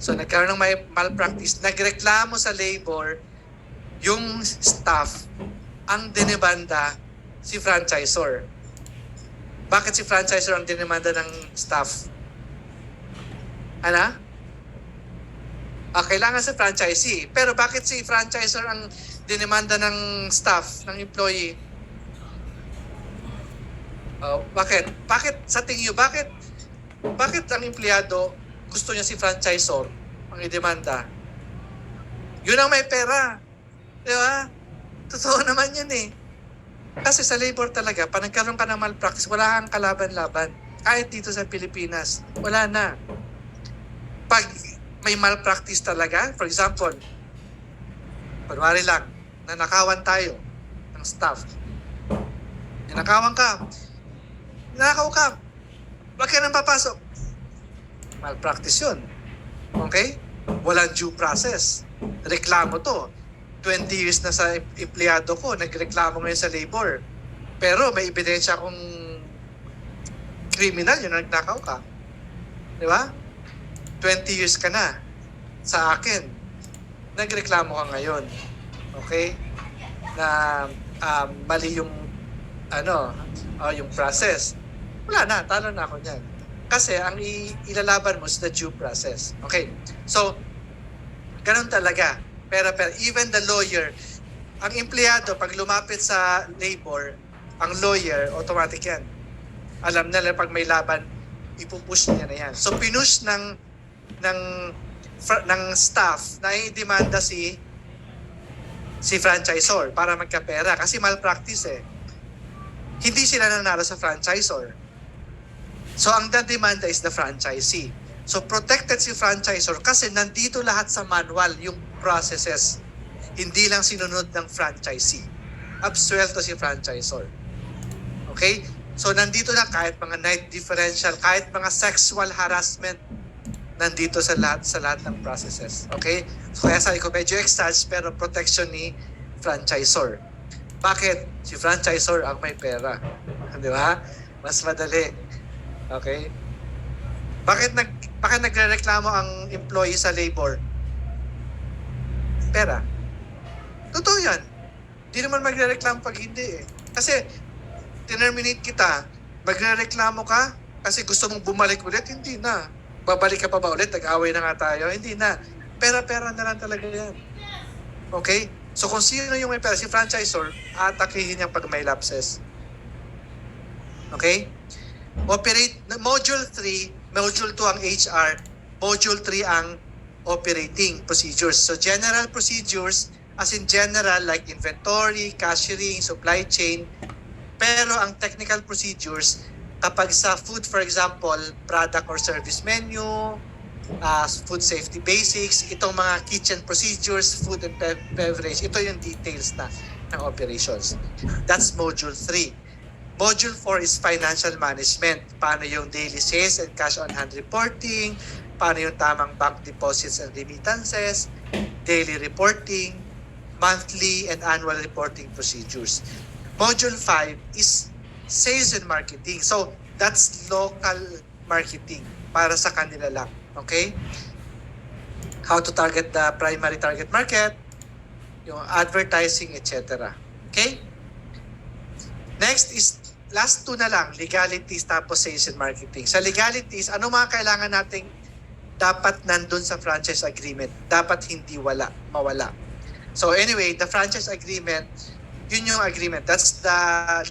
So nagkaroon ng may malpractice, nagreklamo sa labor yung staff, ang dinebanda si franchisor. Bakit si franchisor ang dinemanda ng staff? Ano? Kailangan sa franchisee. Pero bakit si franchisor ang dinemanda ng staff, ng employee? Bakit? Bakit sa tingin nyo, bakit ang empleyado gusto niya si franchisor ang idemanda? Yun ang may pera. Di ba? Totoo naman yun eh. Kasi sa labor talaga, pag nagkaroon ka ng malpractice, wala kang kalaban-laban. Kahit dito sa Pilipinas, wala na. Pag may malpractice talaga, for example, kunwari lang, nanakawan tayo ng staff. Nanakawan ka. Nanakaw ka. Wag ka nang papasok. Malpractice yun. Okay? Walang due process. Reklamo to. 20 years na sa empleyado ko, nagreklamo ngayon sa labor. Pero may ebidensya kung criminal yun, nagnakaw ka. Di ba? 20 years ka na sa akin. Nagreklamo ka ngayon. Okay? Na mali yung yung process. Wala na, talo na ako niyan. Kasi ang ilalaban mo is the due process. Okay? So, ganun talaga. Pero even the lawyer, ang empleyado, pag lumapit sa labor, ang lawyer, automatic yan. Alam nila pag may laban, ipupush niya na yan. So, pinush ng staff na i-demanda si franchisor para magkapera. Kasi malpractice eh. Hindi sila nanalo sa franchisor. So, ang demanda is the franchisee. So, protected si franchisor kasi nandito lahat sa manual yung processes. Hindi lang sinunod ng franchisee. Absuelto si franchisor. Okay? So, nandito na kahit mga night differential, kahit mga sexual harassment, nandito sa lahat ng processes. Okay? So, kaya sabi ko, medyo extras, pero protection ni franchisor. Bakit? Si franchisor ang may pera. Di ba? Mas madali. Okay? Bakit nagrereklamo ang employee sa labor? Pera. Totoo yan. Di naman magrereklamo pag hindi eh. Kasi, terminate kita, magrereklamo ka kasi gusto mong bumalik ulit, hindi na. Babalik ka pa ba ulit? Nag-away na nga tayo? Hindi na. Pera-pera na lang talaga yan. Okay? So kung sino yung may pera, si franchisor, atakihin niya pag may lapses. Okay? Module 3, Module 2 ang HR, Module 3 ang operating procedures. So general procedures, as in general like inventory, cashiering, supply chain. Pero ang technical procedures, kapag sa food, for example, product or service menu, food safety basics, itong mga kitchen procedures, food and beverage, ito yung details na ng operations. That's Module 3. Module 4 is financial management. Paano yung daily sales and cash on hand reporting, paano yung tamang bank deposits and remittances, daily reporting, monthly and annual reporting procedures. Module 5 is sales and marketing. So, that's local marketing para sa kanila lang. Okay? How to target the primary target market, yung advertising, etc. Okay? Next is, last two na lang, legalities tapos sales and marketing. Sa legalities, ano mga kailangan nating dapat nandun sa franchise agreement? Dapat hindi mawala. So anyway, the franchise agreement, yun yung agreement. That's the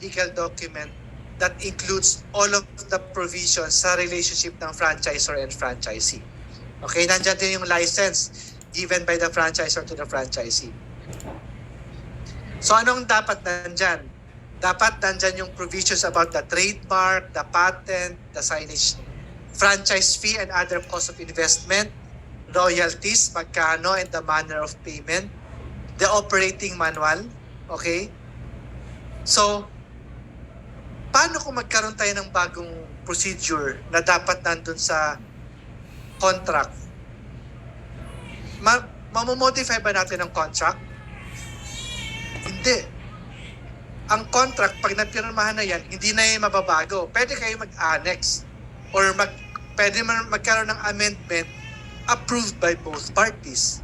legal document that includes all of the provisions sa relationship ng franchisor and franchisee. Okay, nandyan din yung license given by the franchisor to the franchisee. So anong dapat nandyan? Dapat nandyan yung provisions about the trademark, the patent, the signage, franchise fee and other costs of investment, royalties, magkano and the manner of payment, the operating manual, okay? So, paano kung magkaroon tayo ng bagong procedure na dapat nandun sa contract? Mamomodify ba natin ang contract? Hindi. Ang contract, pag napirmahan na yan, hindi na yung mababago. Pwede kayo mag-annex or pwede man magkaroon ng amendment approved by both parties.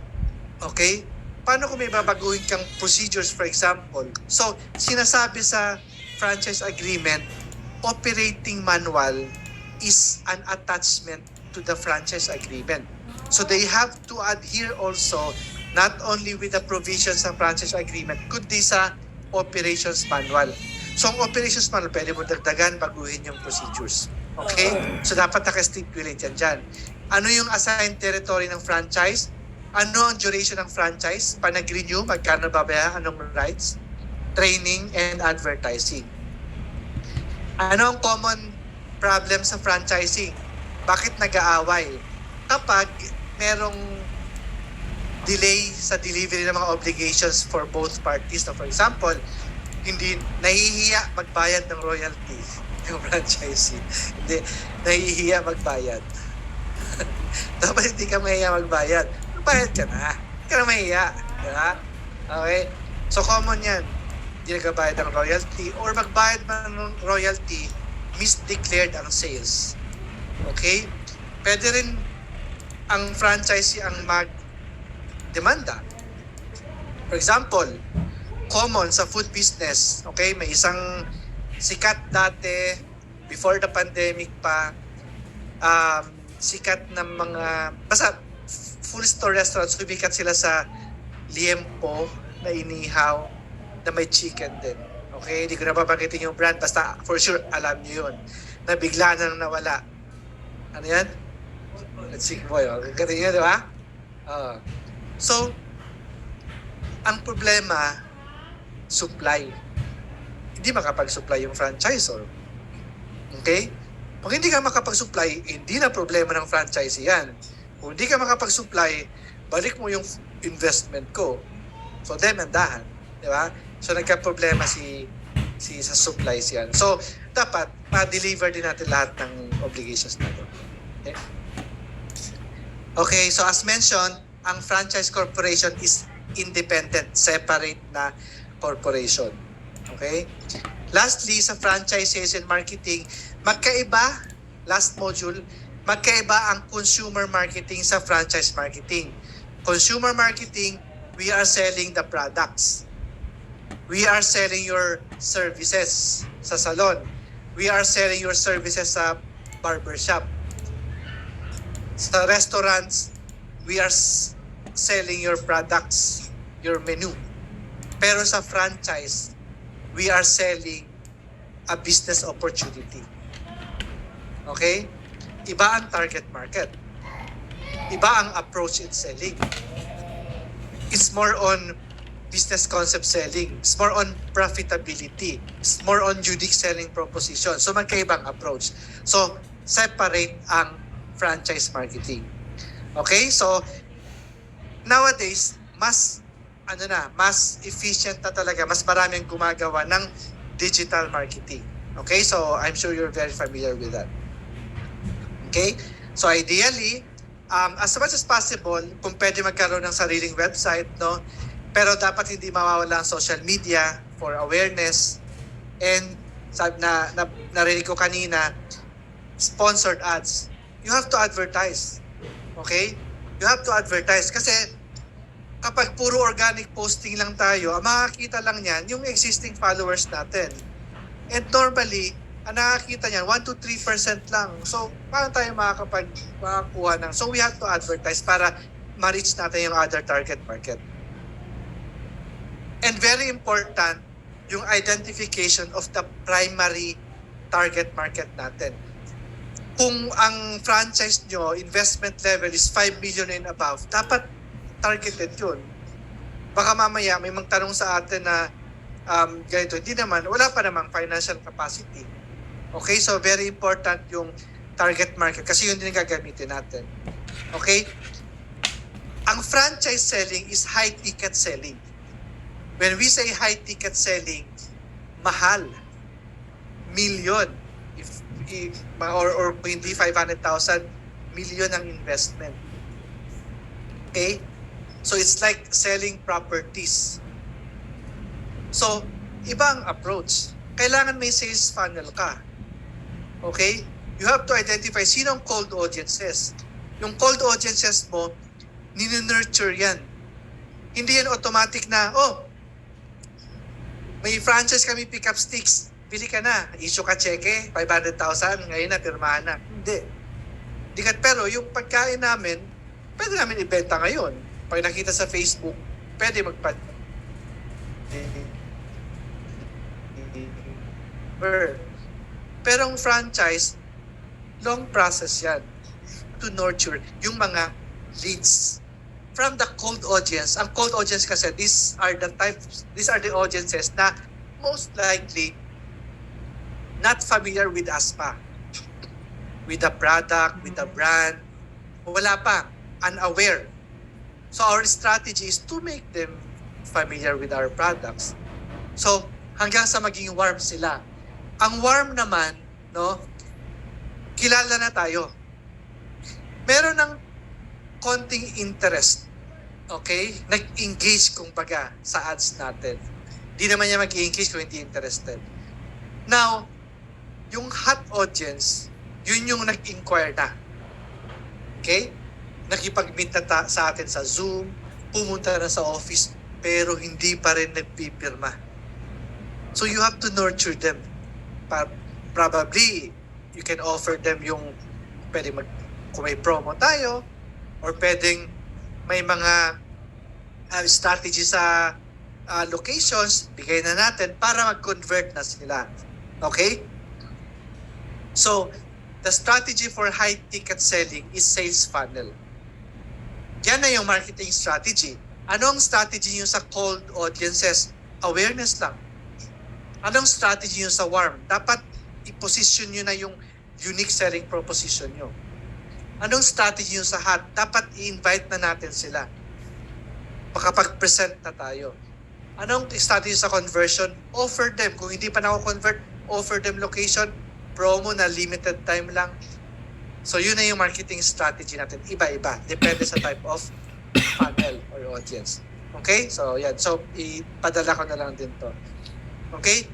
Okay? Paano kung may babaguhin kang procedures, for example? So, sinasabi sa franchise agreement, operating manual is an attachment to the franchise agreement. So they have to adhere also not only with the provisions ng franchise agreement, kundi sa operations manual. So ang operations manual, pwede mo dagdagan, baguhin yung procedures. Okay? So dapat naka-stipulate yan dyan. Ano yung assigned territory ng franchise? Ano ang duration ng franchise? Panag-renew, magkano babayaran, anong rights? Training and advertising. Ano ang common problem sa franchising? Bakit nag-aaway? Kapag merong delay sa delivery ng mga obligations for both parties. For example, hindi nahihiya magbayad ng royalty yung franchisee. Hindi, nahihiya magbayad. Dapat hindi ka mahihiya magbayad. Magbayad ka na. Hindi ka na mahihiya. Diba? Okay? So common yan. Hindi nagbabayad ng royalty or magbayad man ng royalty, misdeclared ang sales. Okay? Pwede rin ang franchisee ang mag-demanda. For example, common sa food business, okay, may isang sikat dati, before the pandemic pa, sikat ng mga, basta full store restaurants, sumikat sila sa liempo na inihaw na may chicken din. Okay, hindi ko na babanggitin yung brand, basta for sure alam niyo yun, na bigla nang nawala. Ano yan? Let's see, boy, galing yun, di ba? So, ang problema, supply. Hindi makapag-supply yung franchisor. Okay? Pag hindi ka makapag-supply, hindi na problema ng franchisee yan. Kung hindi ka makapag-supply, balik mo yung investment ko. So, demandahan. Di ba? So, nagka-problema sa supplies yan. So, dapat ma-deliver din natin lahat ng obligations natin. Okay? Okay, so as mentioned, ang franchise corporation is independent, separate na corporation. Okay? Lastly, sa franchise sales and marketing, magkaiba, last module, magkaiba ang consumer marketing sa franchise marketing. Consumer marketing, we are selling the products. We are selling your services sa salon. We are selling your services sa barbershop. Sa restaurants, we are selling your products, your menu. Pero sa franchise, we are selling a business opportunity. Okay? Iba ang target market. Iba ang approach in selling. It's more on business concept selling. It's more on profitability. It's more on unique selling proposition. So magkaibang approach. So separate ang franchise marketing. Okay? So nowadays, mas efficient na talaga, mas maraming gumagawa ng digital marketing. Okay? So I'm sure you're very familiar with that. Okay? So ideally, as much as possible, kung pwede magkaroon ng sariling website, no? Pero dapat hindi mawawala ang social media for awareness. And narinig ko kanina, sponsored ads. You have to advertise. Okay? You have to advertise. Kasi kapag puro organic posting lang tayo, ang makakita lang yan yung existing followers natin. And normally, ang nakakita niyan, 1-3% lang. So, paano tayo makakuha ng... So, we have to advertise para ma-reach natin yung other target market. And very important, yung identification of the primary target market natin. Kung ang franchise nyo, investment level is 5 million and above, dapat targeted yun. Baka mamaya may magtanong sa atin na ganito, hindi naman, wala pa namang financial capacity. Okay, so very important yung target market kasi yun din gagamitin natin. Okay? Ang franchise selling is high ticket selling. When we say high ticket selling, mahal. Million. Or hindi 500,000, million ang investment. Okay? So it's like selling properties. So, ibang approach. Kailangan may sales funnel ka. Okay? You have to identify sinong cold audiences. Yung cold audiences mo, ninunurture yan. Hindi yan automatic na, oh, may franchise kami pick-up sticks, bili ka na, issue ka cheque, 500,000, ngayon na, pirmahan na. Hindi. Pero yung pagkain namin, pwede namin ibenta ngayon. Pag nakita sa Facebook, pwede Pero ang franchise, long process yan to nurture yung mga leads from the cold audience. Ang cold audience kasi, these are the audiences na most likely not familiar with us pa. With the product, with the brand. Wala pa. Unaware. So our strategy is to make them familiar with our products. So hanggang sa maging warm sila. Ang warm naman, no, kilala na tayo. Meron ng konting interest. Okay? Nag-engage kumbaga sa ads natin. Di naman niya mag-engage kung hindi interested. Now, yung hot audience, yun yung nag-inquire na. Okay? Nakipag-meet na sa atin sa Zoom, pumunta na sa office, pero hindi pa rin nagpipirma. So you have to nurture them. Probably, you can offer them yung pwede kung may promo tayo, or pwedeng may mga strategy sa locations, bigay na natin para mag-convert na sila. Okay? So, the strategy for high ticket selling is sales funnel. Yan na yung marketing strategy. Anong strategy nyo sa cold audiences? Awareness lang. Anong strategy nyo sa warm? Dapat i-position nyo na yung unique selling proposition nyo. Anong strategy nyo sa hot? Dapat i-invite na natin sila. Makapag-present na tayo. Anong strategy sa conversion? Offer them. Kung hindi pa na-convert, offer them location, promo na limited time lang. So yun na yung marketing strategy natin. Iba-iba. Depende sa type of funnel or audience. Okay? So yan. So ipadala ko na lang din to. Okay?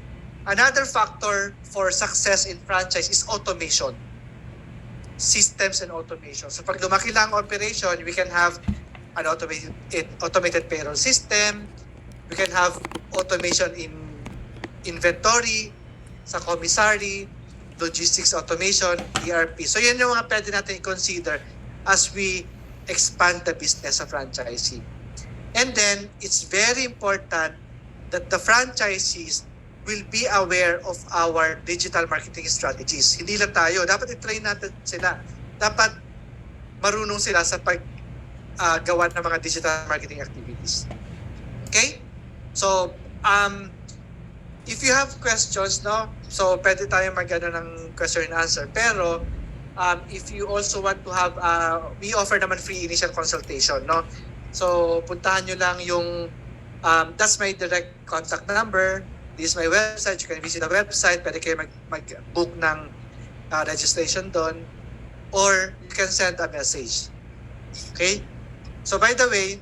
Another factor for success in franchise is automation. Systems and automation. So pag lumaki lang operation, we can have an automated payroll system. We can have automation in inventory, sa commissary, logistics automation, ERP. So yan yung mga pwede natin i-consider as we expand the business of franchising. And then, it's very important that the franchisees will be aware of our digital marketing strategies. Hindi lang tayo. Dapat i-train natin sila. Dapat marunong sila sa paggawa ng mga digital marketing activities. Okay? So, if you have questions, no? So, pwede tayo mag-ano ng question and answer. Pero, if you also want to have, we offer naman free initial consultation, no? So, puntahan nyo lang yung, that's my direct contact number. This is my website. You can visit the website. Pwede kayo mag-book ng registration doon. Or you can send a message. Okay? So, by the way,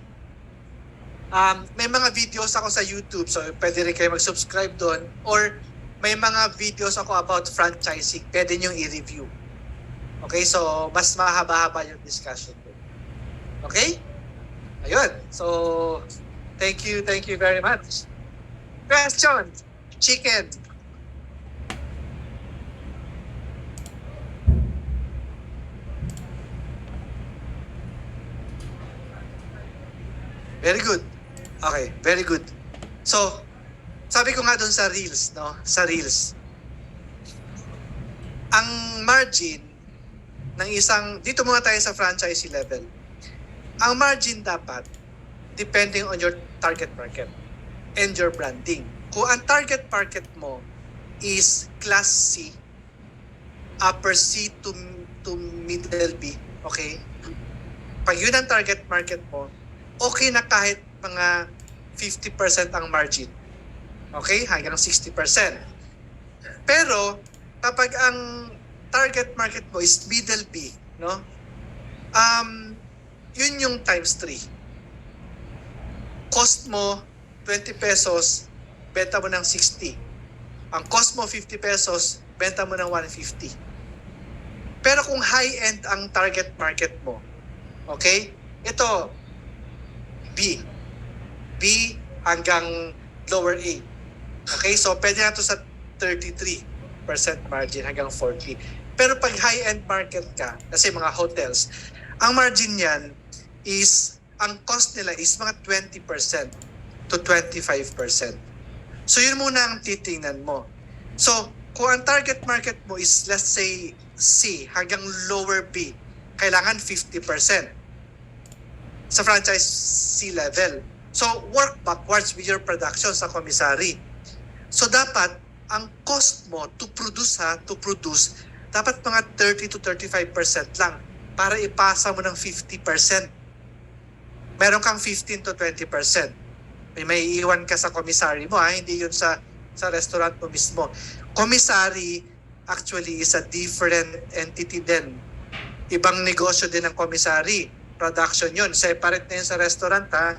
may mga videos ako sa YouTube. So, pwede rin kayo mag-subscribe doon. Or may mga videos ako about franchising. Pwede nyo i-review. Okay? So, mas mahaba-haba yung discussion doon. Okay? Ayun. So, thank you very much. Question. Chicken. Very good. Okay, very good. So, sabi ko nga doon sa Reels, no? Sa Reels. Ang margin ng dito muna tayo sa franchisee level. Ang margin dapat, depending on your target market and your branding. Kung ang target market mo is class C, upper C to middle B, okay? Pag yun ang target market mo, okay na kahit mga 50% ang margin. Okay? Hanggang 60%. Pero, kapag ang target market mo is middle B, no? Yun yung times 3. Cost mo 20 pesos, benta mo ng 60. Ang cost mo 50 pesos, benta mo ng 150. Pero kung high-end ang target market mo, Okay? Ito, B. B hanggang lower A. Okay? So, pwede na ito sa 33% margin hanggang 40. Pero pag high-end market ka, kasi mga hotels, ang margin yan is, ang cost nila is mga 20% to 25%. So, yun muna ang titingnan mo. So, kung ang target market mo is, let's say, C hanggang lower B, kailangan 50% sa franchise C level. So, work backwards with your production sa commissary. So, dapat, ang cost mo to produce, dapat mga 30 to 35% lang para ipasa mo ng 50%. Meron kang 15 to 20%. May iwan ka sa commissary mo, hindi yun sa restaurant mo mismo. Commissary actually is a different entity din. Ibang negosyo din ang commissary. Production yun. Separate na yun sa restaurant, ha.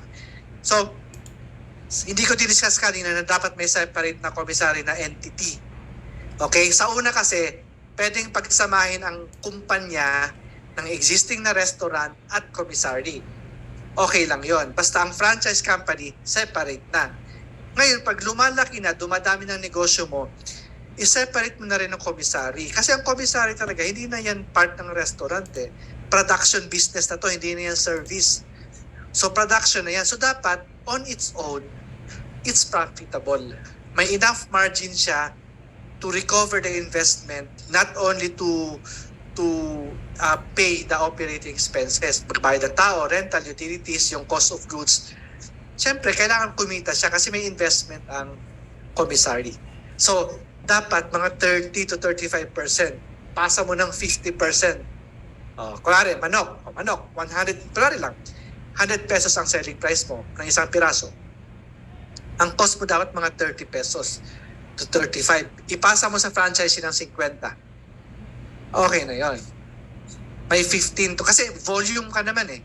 So, hindi ko discuss kanina na dapat may separate na commissary na entity. Okay? Sa una kasi, pwedeng pagsamahin ang kumpanya ng existing na restaurant at commissary. Okay lang yon. Basta ang franchise company, separate na. Ngayon, pag lumalaki na, dumadami ng negosyo mo, i-separate mo na rin ang commissary. Kasi ang commissary talaga, hindi na yan part ng restaurant eh. Production business na to, hindi na yan service. So production na yan. So dapat, on its own, it's profitable. May enough margin siya to recover the investment, not only to pay the operating expenses, magbayad ng tao, rental, utilities, yung cost of goods. Siyempre, kailangan kumita siya kasi may investment ang commissary. So, dapat mga 30 to 35%. Pasa mo ng 50%. Kunwari, manok, 100, kunwari lang, 100 pesos ang selling price mo ng isang piraso. Ang cost mo dapat mga 30 pesos to 35. Ipasa mo sa franchise ng 50. Okay na yon. May 15 to. Kasi volume ka naman eh.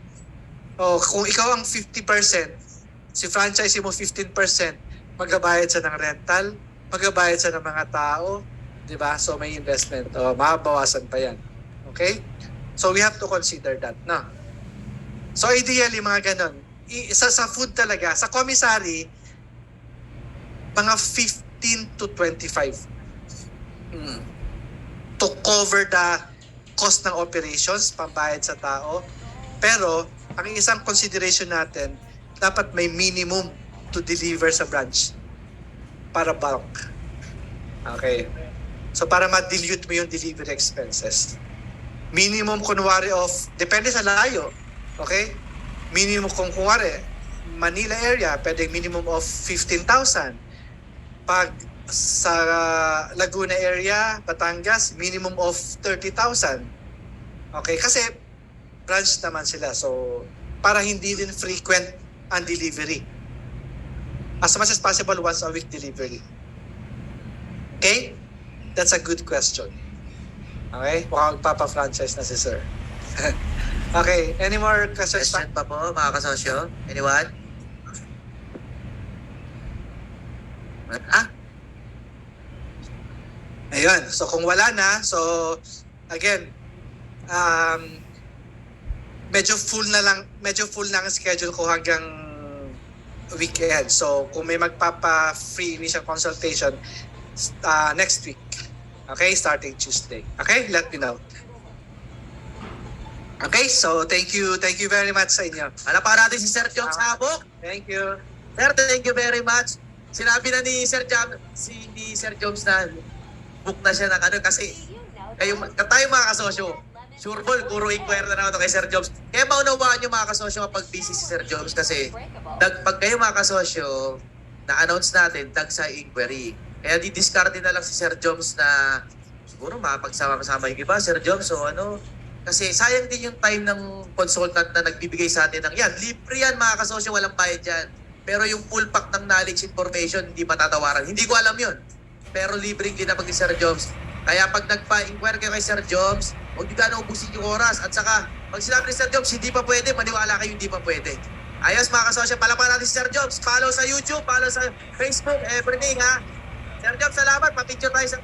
Kung ikaw ang 50%, si franchise mo 15%, magabayad siya ng rental, magabayad siya ng mga tao, di ba? So may investment. Mabawasan pa yan. Okay? So we have to consider that, no? So ideally, mga ganon. Sa food talaga, sa commissary, mga 15 to 25. To cover the cost ng operations, pambayad sa tao. Pero, ang isang consideration natin, dapat may minimum to deliver sa branch para bulk. Okay. So, para ma-dilute mo yung delivery expenses. Minimum, kunwari of, depende sa layo. Okay? Minimum, kung kunwari, Manila area, pwede minimum of 15,000. Pag sa Laguna area, Batangas, minimum of 30,000. Okay, kasi branch naman sila. So, para hindi din frequent ang delivery. As much as possible, once a week delivery. Okay? That's a good question. Okay? Mukhang magpapa-franchise na si sir. Okay, any more questions? Question pa po, mga kasosyo? Anyone? Ayun. So kung wala na, so again, medyo full na ang schedule ko hanggang weekend. So kung may magpapa-free initial consultation next week. Okay, starting Tuesday. Okay, let me know. Okay, so thank you very much sa inyo. Palapakan natin si Sir Joms Habok. Thank you. Sir, thank you very much. Sinabi na ni Sir Joms na book na siya ng kasi tayo mga kasosyo, sure ball, puro inquire na naman ito kay Sir Joms. Kaya maunawaan nyo mga kasosyo kapag busy si Sir Joms kasi pag kayo mga kasosyo, na-announce natin, tag sa inquiry. Kaya di-discard na lang si Sir Joms na siguro mapagsama-sama yung iba, Sir Joms, so kasi sayang din yung time ng consultant na nagbibigay sa atin ng yan. Libre yan mga kasosyo, walang bayad yan. Pero yung full pack ng knowledge information, hindi matatawaran. Hindi ko alam yun. Pero libreng dinapag ni Sir Joms. Kaya pag nagpa-inquire kayo kay Sir Joms, huwag nyo gano'ng ubusin yung oras. At saka, pag sinabi ni Sir Joms, hindi pa pwede, maniwala kayo hindi pa pwede. Ayos mga kasosyo, palapakan natin si Sir Joms. Follow sa YouTube, follow sa Facebook, everything ha. Sir Joms, salamat. Papicture tayo sa